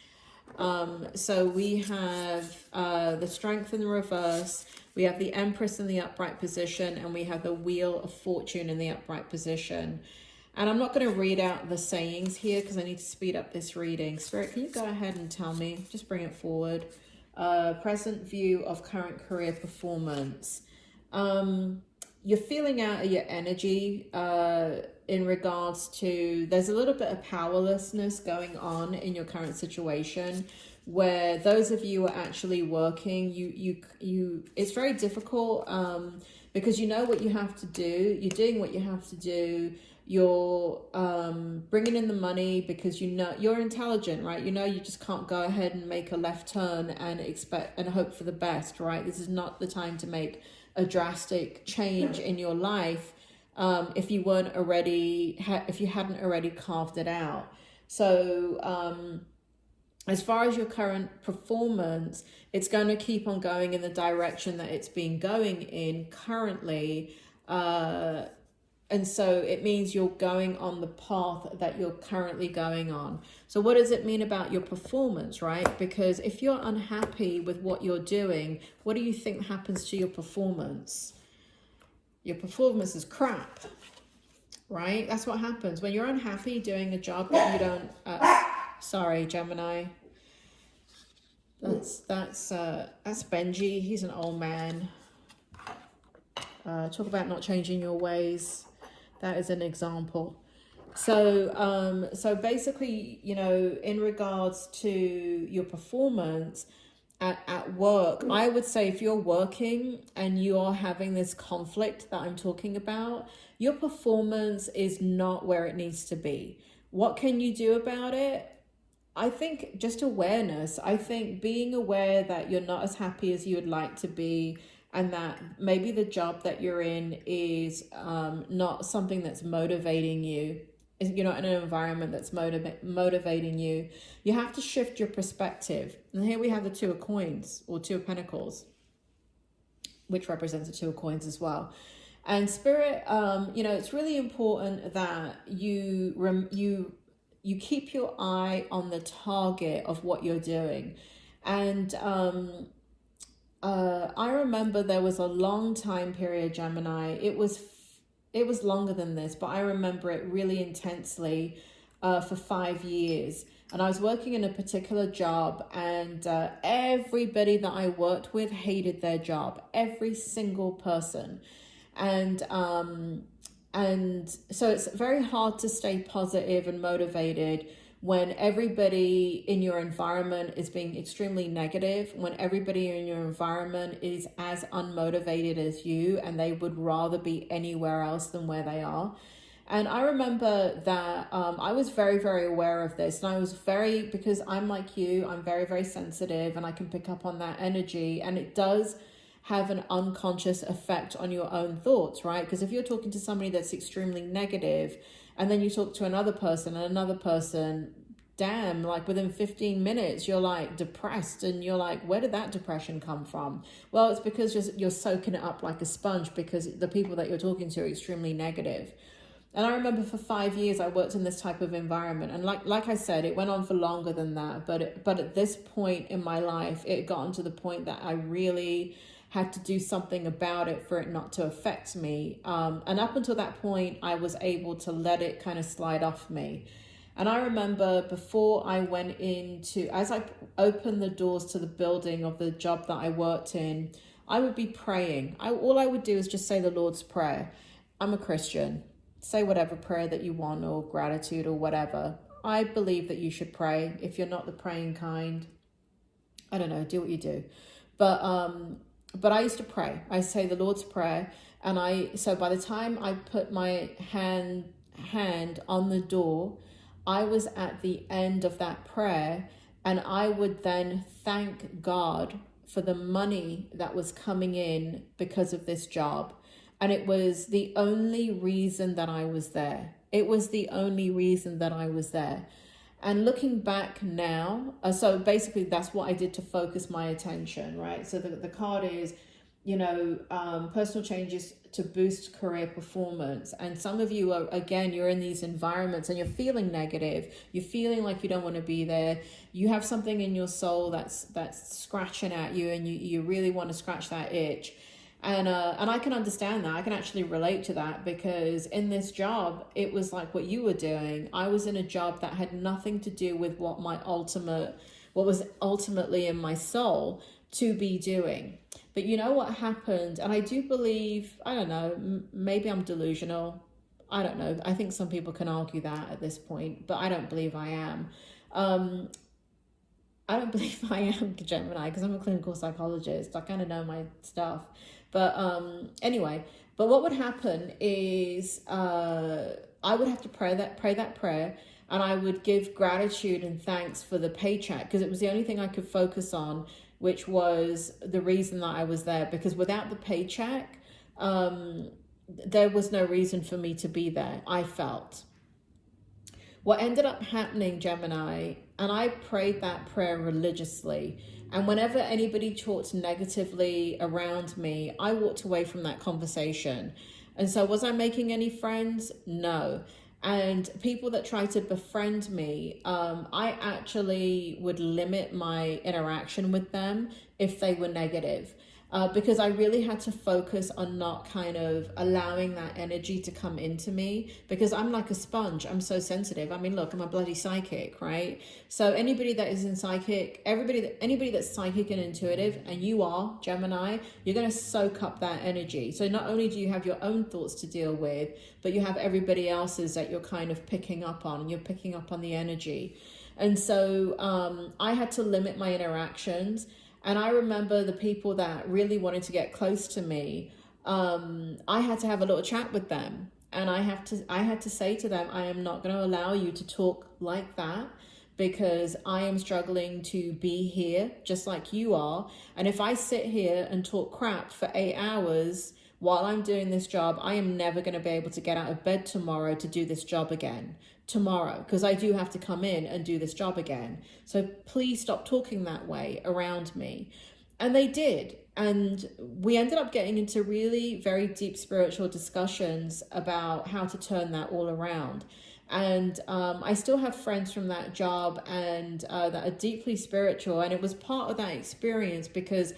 So we have the Strength in the reverse, we have the Empress in the upright position, and we have the Wheel of Fortune in the upright position. And I'm not going to read out the sayings here because I need to speed up this reading. Spirit, can you go ahead and tell me? Just bring it forward. Present view of current career performance. You're feeling out of your energy in regards to, there's a little bit of powerlessness going on in your current situation, where those of you who are actually working, it's very difficult because you know what you have to do. You're doing what you have to do. You're bringing in the money because you know you're intelligent, right? You know you just can't go ahead and make a left turn and expect and hope for the best, right? This is not the time to make a drastic change in your life if you weren't already if you hadn't already carved it out. So as far as your current performance, it's going to keep on going in the direction that it's been going in currently. And so it means you're going on the path that you're currently going on. So what does it mean about your performance, right? Because if you're unhappy with what you're doing, what do you think happens to your performance? Your performance is crap, right? That's what happens. When you're unhappy doing a job that you don't... sorry, Gemini. That's Benji. He's an old man. Talk about not changing your ways. That is an example. So, so basically, you know, in regards to your performance at work, I would say if you're working and you are having this conflict that I'm talking about, your performance is not where it needs to be. What can you do about it? I think just awareness. I think being aware that you're not as happy as you would like to be, and that maybe the job that you're in is not something that's motivating you. You're not in an environment that's motivating you. You have to shift your perspective. And here we have the 2 of coins, or 2 of pentacles, which represents the 2 of coins as well. And Spirit, you know, it's really important that you keep your eye on the target of what you're doing. And I remember there was a long time period, Gemini. It was longer than this, but I remember it really intensely for 5 years. And I was working in a particular job, and everybody that I worked with hated their job. Every single person. And so it's very hard to stay positive and motivated when everybody in your environment is being extremely negative, when everybody in your environment is as unmotivated as you, and they would rather be anywhere else than where they are. And I remember that I was very, very aware of this. And I was because I'm like you, I'm very, very sensitive, and I can pick up on that energy. And it does have an unconscious effect on your own thoughts, right? Because if you're talking to somebody that's extremely negative, and then you talk to another person and another person, damn, like within 15 minutes, you're like depressed, and you're like, where did that depression come from? Well, it's because you're soaking it up like a sponge, because the people that you're talking to are extremely negative. And I remember for 5 years, I worked in this type of environment. And like I said, it went on for longer than that. But at this point in my life, it had gotten to the point that I really had to do something about it for it not to affect me. And up until that point, I was able to let it kind of slide off me. And I remember before I went as I opened the doors to the building of the job that I worked in, I would be praying. All I would do is just say the Lord's Prayer. I'm a Christian. Say whatever prayer that you want, or gratitude or whatever. I believe that you should pray. If you're not the praying kind, I don't know, do what you do. But I used to pray. I say the Lord's Prayer, and so by the time I put my hand on the door, I was at the end of that prayer, and I would then thank God for the money that was coming in because of this job. And it was the only reason that I was there. It was the only reason that I was there. And looking back now, so basically that's what I did to focus my attention, right? So the card is, personal changes to boost career performance. And some of you are, again, you're in these environments and you're feeling negative. You're feeling like you don't want to be there. You have something in your soul that's scratching at you, and you really want to scratch that itch. And I can understand that. I can actually relate to that, because in this job, it was like what you were doing. I was in a job that had nothing to do with what was ultimately in my soul to be doing. But you know what happened? And I do believe, I don't know, maybe I'm delusional. I don't know. I think some people can argue that at this point, but I don't believe I am. I don't believe I am Gemini, because I'm a clinical psychologist. I kind of know my stuff. But anyway, but what would happen is I would have to pray that prayer, and I would give gratitude and thanks for the paycheck, because it was the only thing I could focus on, which was the reason that I was there. Because without the paycheck, there was no reason for me to be there, I felt. What ended up happening, Gemini, and I prayed that prayer religiously, and whenever anybody talked negatively around me, I walked away from that conversation. And so was I making any friends? No. And people that tried to befriend me, I actually would limit my interaction with them if they were negative. Because I really had to focus on not kind of allowing that energy to come into me, because I'm like a sponge. I'm so sensitive. I mean, look, I'm a bloody psychic, right? So anybody that is in psychic, anybody that's psychic and intuitive, and you are Gemini, you're going to soak up that energy. So not only do you have your own thoughts to deal with, but you have everybody else's that you're kind of picking up on, and you're picking up on the energy. And so I had to limit my interactions. And I remember the people that really wanted to get close to me, I had to have a little chat with them. And I had to say to them, I am not going to allow you to talk like that, because I am struggling to be here just like you are. And if I sit here and talk crap for 8 hours while I'm doing this job, I am never going to be able to get out of bed tomorrow to do this job again. Tomorrow, because I do have to come in and do this job again. So please stop talking that way around me. And they did. And we ended up getting into really very deep spiritual discussions about how to turn that all around. And I still have friends from that job and that are deeply spiritual. And it was part of that experience because,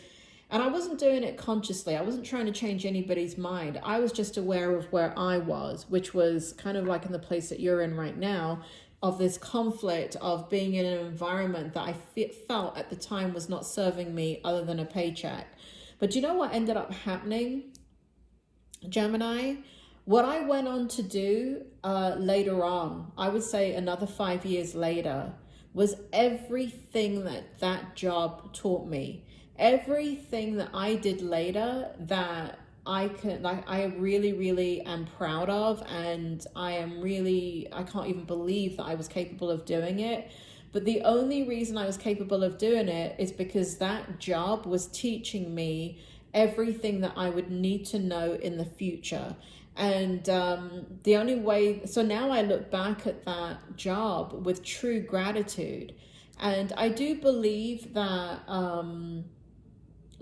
and I wasn't doing it consciously. I wasn't trying to change anybody's mind. I was just aware of where I was, which was kind of like in the place that you're in right now, of this conflict of being in an environment that I felt at the time was not serving me other than a paycheck. But do you know what ended up happening, Gemini? What I went on to do later on, I would say another 5 years later, was everything that job taught me. Everything that I did later that I really, really am proud of, and I can't even believe that I was capable of doing it. But the only reason I was capable of doing it is because that job was teaching me everything that I would need to know in the future. And the only way, so now I look back at that job with true gratitude. And I do believe that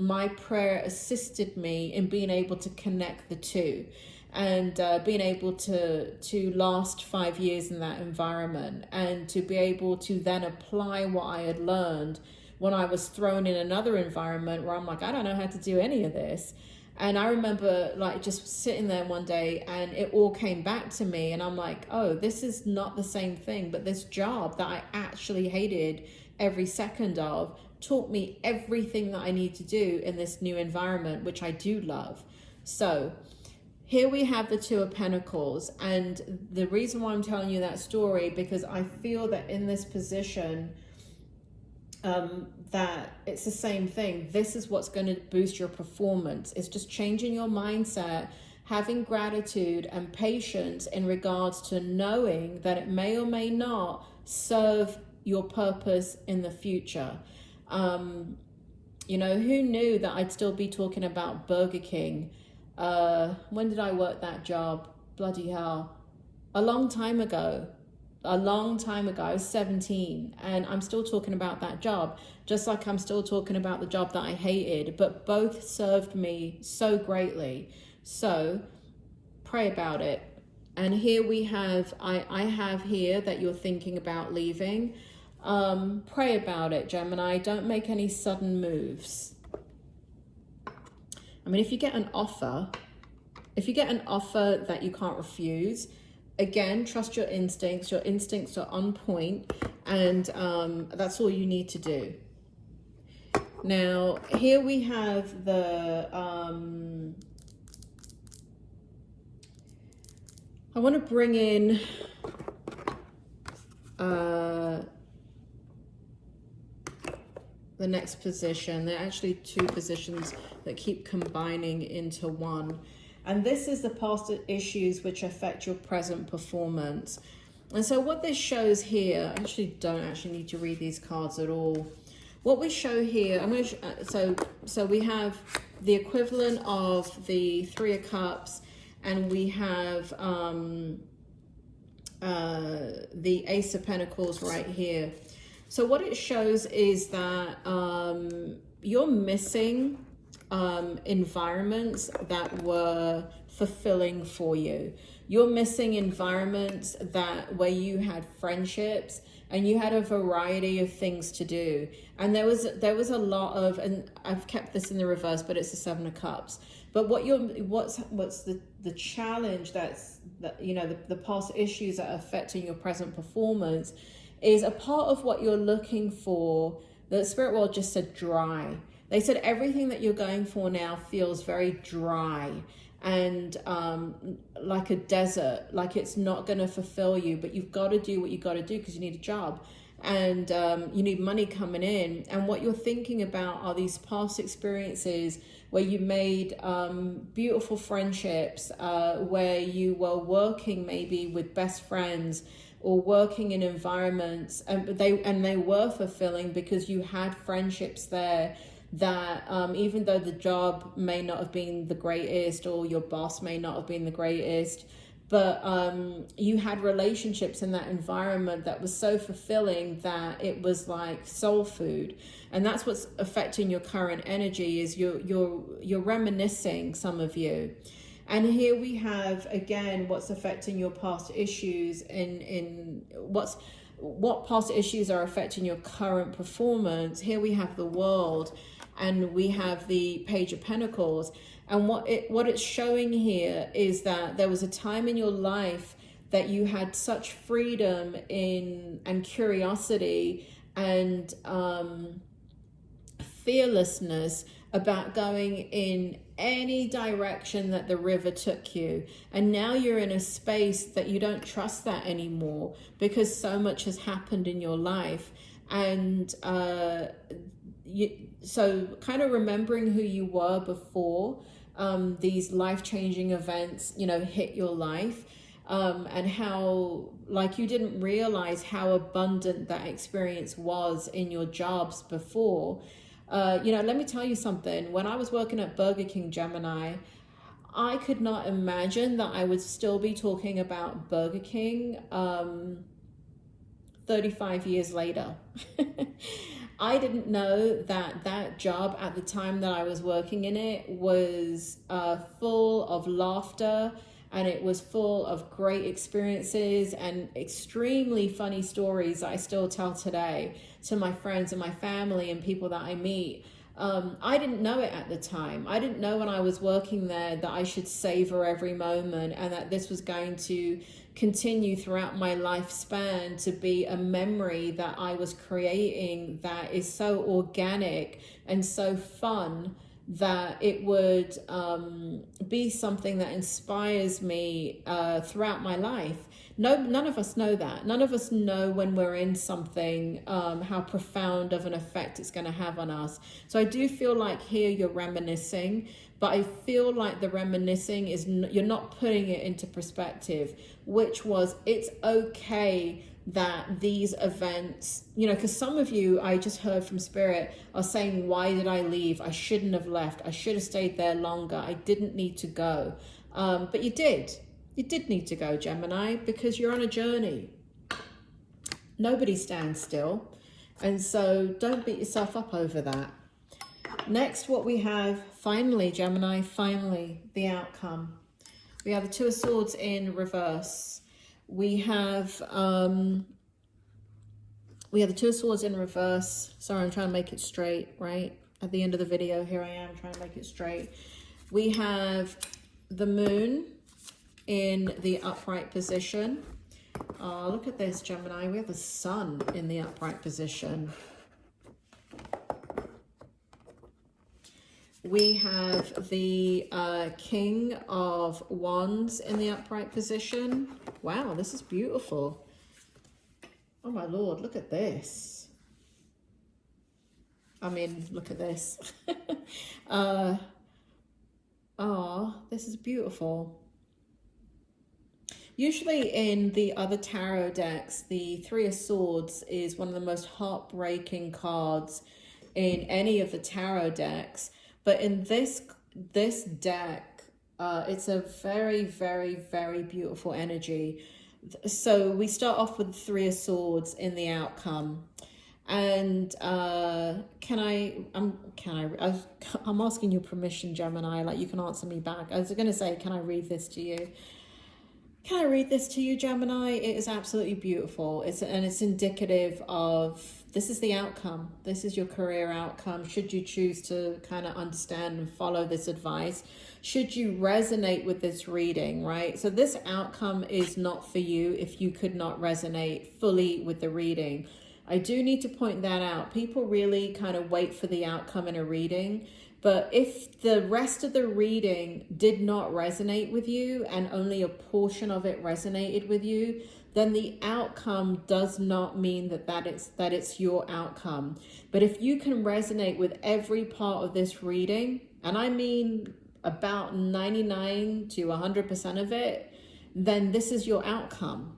my prayer assisted me in being able to connect the two, and being able to last 5 years in that environment, and to be able to then apply what I had learned when I was thrown in another environment where I'm like, I don't know how to do any of this. And I remember like just sitting there one day and it all came back to me, and I'm like, oh, this is not the same thing, but this job that I actually hated every second of taught me everything that I need to do in this new environment, which I do love. So here we have the Two of Pentacles, and the reason why I'm telling you that story, because I feel that in this position, that it's the same thing. This is what's going to boost your performance. It's just changing your mindset, having gratitude and patience in regards to knowing that it may or may not serve your purpose in the future. You know, who knew that I'd still be talking about Burger King? When did I work that job? Bloody hell. A long time ago. I was 17, and I'm still talking about that job, just like I'm still talking about the job that I hated, but both served me so greatly. So pray about it. And here we have, I have here that you're thinking about leaving. Pray about it, Gemini. Don't make any sudden moves. I mean, if you get an offer that you can't refuse, again, trust your instincts. Your instincts are on point, and that's all you need to do. Now, here we have the, I want to bring in the next position. There are actually two positions that keep combining into one. And this is the past issues which affect your present performance. And so what this shows here, I actually don't need to read these cards at all. What we show here, I'm going to, so we have the equivalent of the Three of Cups, and we have the Ace of Pentacles right here. So what it shows is that you're missing environments that were fulfilling for you. You're missing environments where you had friendships and you had a variety of things to do. And there was a lot of, and I've kept this in the reverse, but it's the Seven of Cups. But what's the challenge the past issues that are affecting your present performance is a part of what you're looking for. The spirit world just said dry. They said everything that you're going for now feels very dry and like a desert, like it's not going to fulfill you, but you've got to do what you got to do because you need a job and you need money coming in. And what you're thinking about are these past experiences where you made beautiful friendships, where you were working maybe with best friends or working in environments, and they were fulfilling because you had friendships there that even though the job may not have been the greatest or your boss may not have been the greatest, but you had relationships in that environment that was so fulfilling that it was like soul food. And that's what's affecting your current energy, is you're reminiscing, some of you. And here we have, again, what's affecting your past issues what past issues are affecting your current performance. Here we have the World, and we have the Page of Pentacles. And what it's showing here is that there was a time in your life that you had such freedom and curiosity and fearlessness about going in any direction that the river took you. And now you're in a space that you don't trust that anymore because so much has happened in your life. And so kind of remembering who you were before these life-changing events, hit your life, and how, like, you didn't realize how abundant that experience was in your jobs before. Let me tell you something. When I was working at Burger King, Gemini, I could not imagine that I would still be talking about Burger King 35 years later. I didn't know that job at the time that I was working in it was full of laughter, and it was full of great experiences and extremely funny stories that I still tell today to my friends and my family and people that I meet. I didn't know it at the time. I didn't know when I was working there that I should savor every moment and that this was going to continue throughout my lifespan to be a memory that I was creating that is so organic and so fun that it would be something that inspires me throughout my life. No, none of us know that. None of us know when we're in something how profound of an effect it's going to have on us. So I do feel like here you're reminiscing, but I feel like the reminiscing is you're not putting it into perspective, which was it's okay that these events, you know, because some of you, I just heard from Spirit, are saying, why did I leave? I shouldn't have left. I should have stayed there longer. I didn't need to go. But you did. You did need to go, Gemini, because you're on a journey. Nobody stands still. And so don't beat yourself up over that. Next, what we have, finally, Gemini, finally, the outcome. We have the Two of Swords in reverse. We have the Two of Swords in reverse. Sorry, I'm trying to make it straight, right? At the end of the video, here I am trying to make it straight. We have the Moon in the upright position. Look at this, Gemini. We have the Sun in the upright position. We have the King of Wands in the upright position. Wow, this is beautiful. Oh my Lord, look at this. I mean, look at this. This is beautiful. Usually in the other tarot decks, the Three of Swords is one of the most heartbreaking cards in any of the tarot decks. But in this deck, it's a very, very, very beautiful energy. So we start off with the Three of Swords in the outcome. And I'm asking your permission, Gemini, like you can answer me back. I was going to say, can I read this to you? Can I read this to you, Gemini? It is absolutely beautiful. It's indicative of, this is the outcome. This is your career outcome. Should you choose to kind of understand and follow this advice, should you resonate with this reading, right? So this outcome is not for you if you could not resonate fully with the reading. I do need to point that out. People really kind of wait for the outcome in a reading. But if the rest of the reading did not resonate with you and only a portion of it resonated with you, then the outcome does not mean that it's your outcome. But if you can resonate with every part of this reading, and I mean about 99 to 100% of it, then this is your outcome.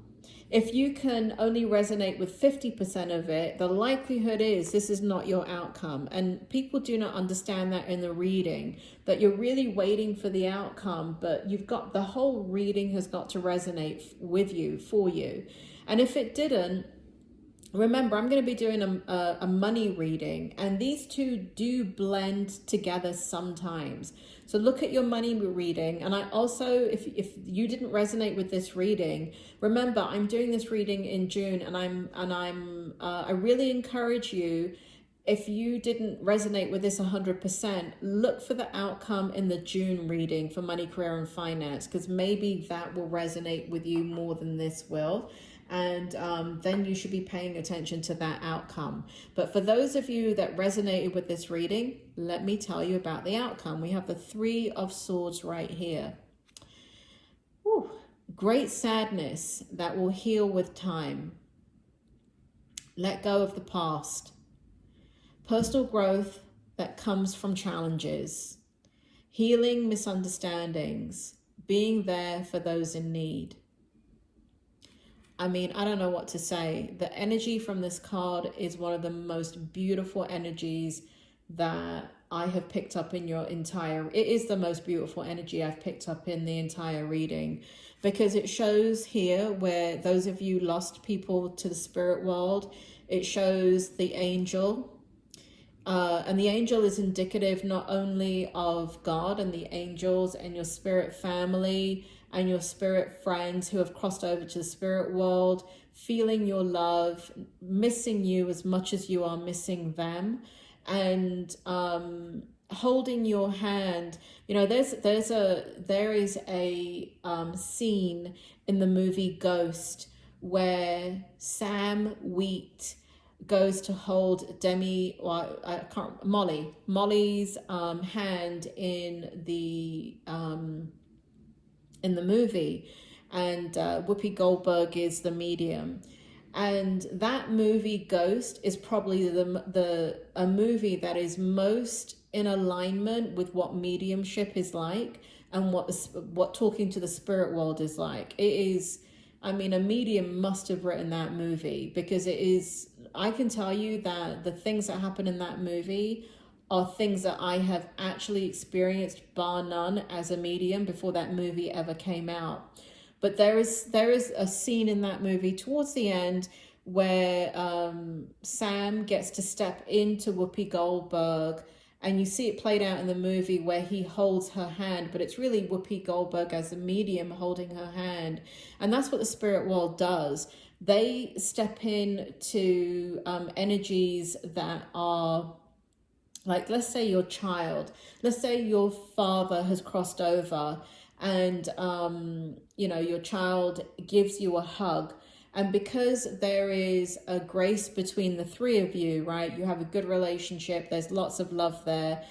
If you can only resonate with 50% of it, the likelihood is this is not your outcome. And people do not understand that in the reading, that you're really waiting for the outcome, but you've got, the whole reading has got to resonate with you, for you. And if it didn't, remember, I'm going to be doing a money reading, and these two do blend together sometimes. So look at your money reading. And I also, if you didn't resonate with this reading, remember, I'm doing this reading in June, and I really encourage you, if you didn't resonate with this 100%, look for the outcome in the June reading for money, career, and finance, because maybe that will resonate with you more than this will. And then you should be paying attention to that outcome. But for those of you that resonated with this reading, let me tell you about the outcome. We have the Three of Swords right here. Whew. Great sadness that will heal with time. Let go of the past. Personal growth that comes from challenges. Healing misunderstandings. Being there for those in need. I mean, I don't know what to say. The energy from this card is one of the most beautiful energies that I have picked up in your entire, it is the most beautiful energy I've picked up in the entire reading, because it shows here where those of you lost people to the spirit world, it shows the angel. And the angel is indicative not only of God and the angels and your spirit family and your spirit friends who have crossed over to the spirit world, feeling your love, missing you as much as you are missing them, and holding your hand. You know, there is a scene in the movie Ghost where Sam Wheat goes to hold Molly's hand in the movie, and Whoopi Goldberg is the medium. And that movie Ghost is probably a movie that is most in alignment with what mediumship is like, and what talking to the spirit world is like. It is, I mean, a medium must have written that movie, because it is, I can tell you that the things that happen in that movie are things that I have actually experienced, bar none, as a medium before that movie ever came out. But there is a scene in that movie towards the end where Sam gets to step into Whoopi Goldberg, and you see it played out in the movie where he holds her hand, but it's really Whoopi Goldberg as a medium holding her hand. And that's what the spirit world does. They step in to energies that are, like, let's say your child, let's say your father has crossed over, and you know, your child gives you a hug, and because there is a grace between the three of you, right, you have a good relationship, there's lots of love there.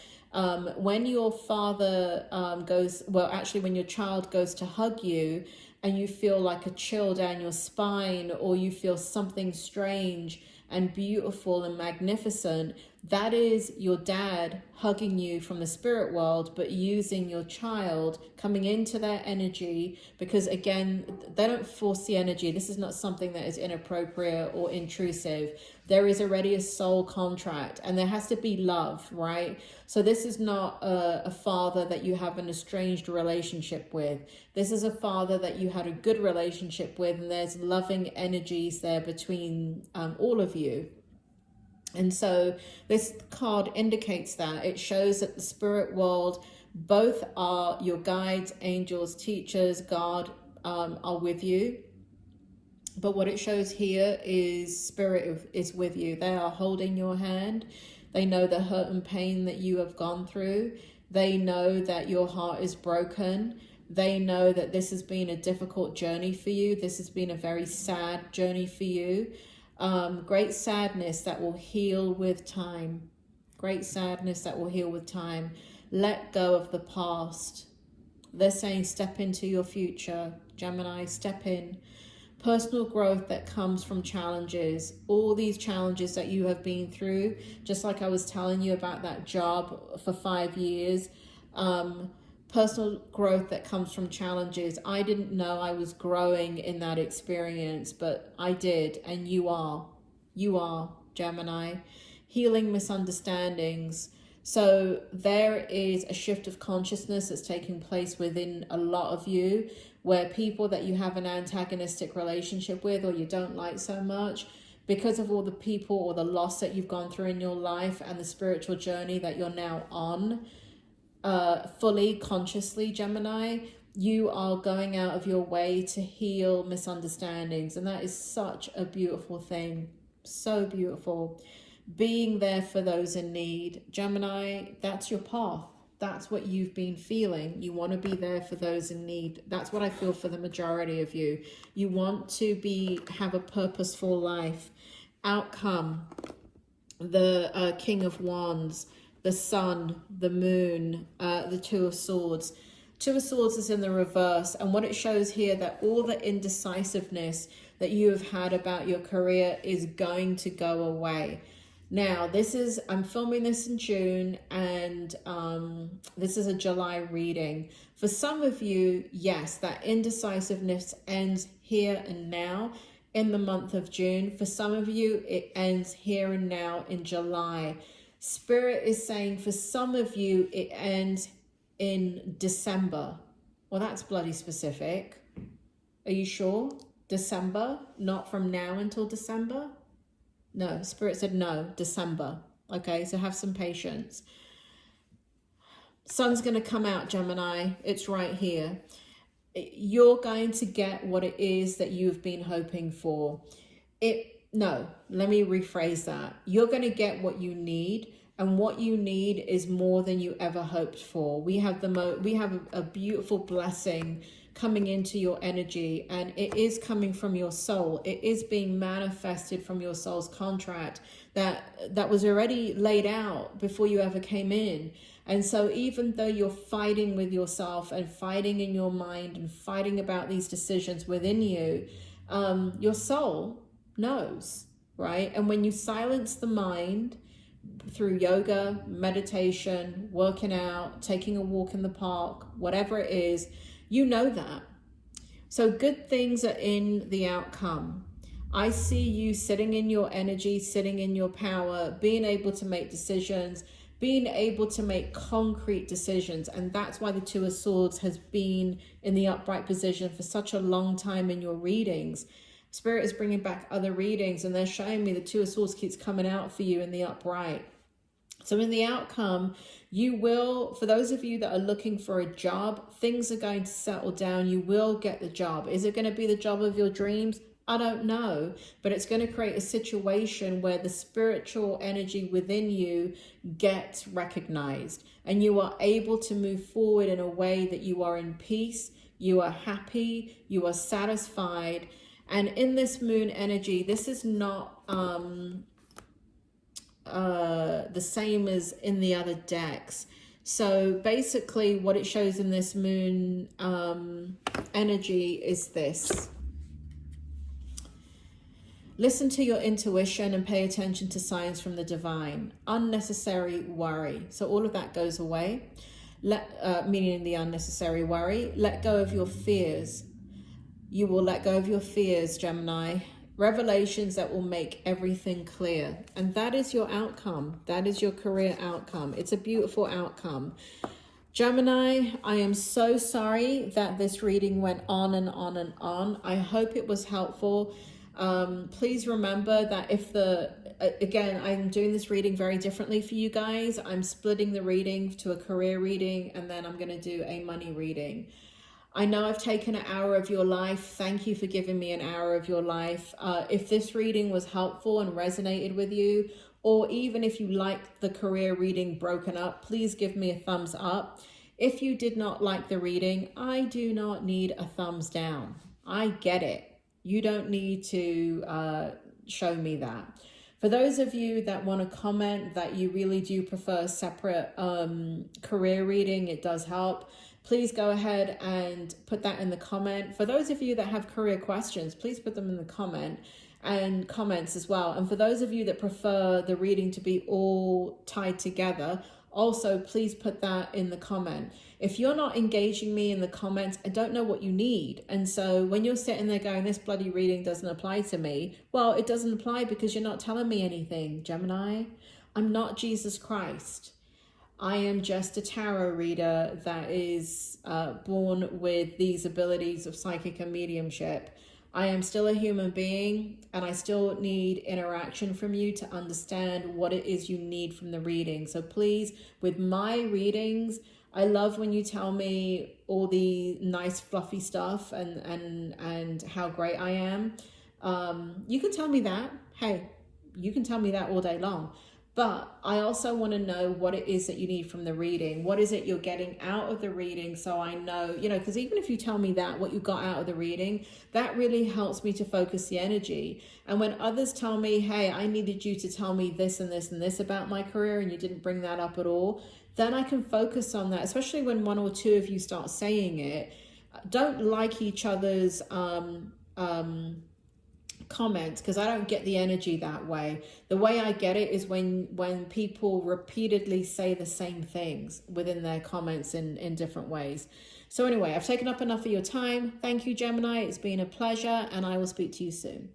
When your father when your child goes to hug you, and you feel like a chill down your spine, or you feel something strange and beautiful and magnificent, that is your dad hugging you from the spirit world, but using your child, coming into their energy, because again, they don't force the energy. This is not something that is inappropriate or intrusive. There is already a soul contract, and there has to be love, right? So this is not a father that you have an estranged relationship with. This is a father that you had a good relationship with, and there's loving energies there between all of you. And so this card indicates that. It shows that the spirit world, both are your guides, angels, teachers, God, are with you. But what it shows here is spirit is with you. They are holding your hand. They know the hurt and pain that you have gone through. They know that your heart is broken. They know that this has been a difficult journey for you. This has been a very sad journey for you. Great sadness that will heal with time. Great sadness that will heal with time. Let go of the past. They're saying step into your future. Gemini, step in. Personal growth that comes from challenges. All these challenges that you have been through, just like I was telling you about that job for 5 years. Personal growth that comes from challenges. I didn't know I was growing in that experience, but I did, and you are, Gemini. Healing misunderstandings. So there is a shift of consciousness that's taking place within a lot of you, where people that you have an antagonistic relationship with, or you don't like so much, because of all the people or the loss that you've gone through in your life and the spiritual journey that you're now on, fully consciously, Gemini, you are going out of your way to heal misunderstandings, and that is such a beautiful thing. So beautiful. Being there for those in need, Gemini, that's your path. That's what you've been feeling. You want to be there for those in need. That's what I feel for the majority of you. You want to have a purposeful life. Outcome, the King of Wands, the Sun, the Moon, the Two of Swords. Two of Swords is in the reverse, and what it shows here, that all the indecisiveness that you have had about your career is going to go away. Now, I'm filming this in June, and this is a July reading. For some of you, yes, that indecisiveness ends here and now in the month of June. For some of you, it ends here and now in July. Spirit is saying for some of you, it ends in December. Well, that's bloody specific. Are you sure? December? Not from now until December? No, Spirit said no, December. Okay, so have some patience. Sun's going to come out, Gemini. It's right here. You're going to get what it is that you've been hoping for. No, let me rephrase that. You're going to get what you need, and what you need is more than you ever hoped for. We have a beautiful blessing coming into your energy, and it is coming from your soul. It is being manifested from your soul's contract that was already laid out before you ever came in. And so even though you're fighting with yourself and fighting in your mind and fighting about these decisions within you, your soul knows, right? And when you silence the mind through yoga, meditation, working out, taking a walk in the park, whatever it is, you know that. So good things are in the outcome. I see you sitting in your energy, sitting in your power, being able to make decisions, being able to make concrete decisions. And that's why the Two of Swords has been in the upright position for such a long time in your readings. Spirit is bringing back other readings, and they're showing me the Two of Swords keeps coming out for you in the upright. So in the outcome, you will, for those of you that are looking for a job, things are going to settle down. You will get the job. Is it going to be the job of your dreams? I don't know, but it's going to create a situation where the spiritual energy within you gets recognized, and you are able to move forward in a way that you are in peace, you are happy, you are satisfied. And in this moon energy, this is not the same as in the other decks. So basically what it shows in this moon energy is this. Listen to your intuition and pay attention to signs from the divine. Unnecessary worry. So all of that goes away. Meaning the unnecessary worry. Let go of your fears. You will let go of your fears, Gemini. Revelations that will make everything clear. And that is your outcome. That is your career outcome. It's a beautiful outcome. Gemini, I am so sorry that this reading went on and on and on. I hope it was helpful. Please remember that again, I'm doing this reading very differently for you guys. I'm splitting the reading to a career reading, and then I'm going to do a money reading. I know I've taken an hour of your life. Thank you for giving me an hour of your life. If this reading was helpful and resonated with you, or even if you like the career reading broken up, please give me a thumbs up. If you did not like the reading, I do not need a thumbs down. I get it. You don't need to show me that. For those of you that want to comment that you really do prefer separate career reading, it does help. Please go ahead and put that in the comment. For those of you that have career questions, please put them in the comments as well. And for those of you that prefer the reading to be all tied together, also please put that in the comment. If you're not engaging me in the comments, I don't know what you need. And so when you're sitting there going, this bloody reading doesn't apply to me, well, it doesn't apply because you're not telling me anything, Gemini. I'm not Jesus Christ. I am just a tarot reader that is born with these abilities of psychic and mediumship. I am still a human being, and I still need interaction from you to understand what it is you need from the reading. So please, with my readings, I love when you tell me all the nice fluffy stuff and how great I am. You can tell me that. Hey, you can tell me that all day long. But I also want to know what it is that you need from the reading. What is it you're getting out of the reading, so I know, because even if you tell me that, what you got out of the reading, that really helps me to focus the energy. And when others tell me, hey, I needed you to tell me this and this and this about my career, and you didn't bring that up at all, then I can focus on that, especially when one or two of you start saying it. Don't like each other's comments, because I don't get the energy that way. The way I get it is when people repeatedly say the same things within their comments in different ways. So anyway, I've taken up enough of your time. Thank you, Gemini. It's been a pleasure, and I will speak to you soon.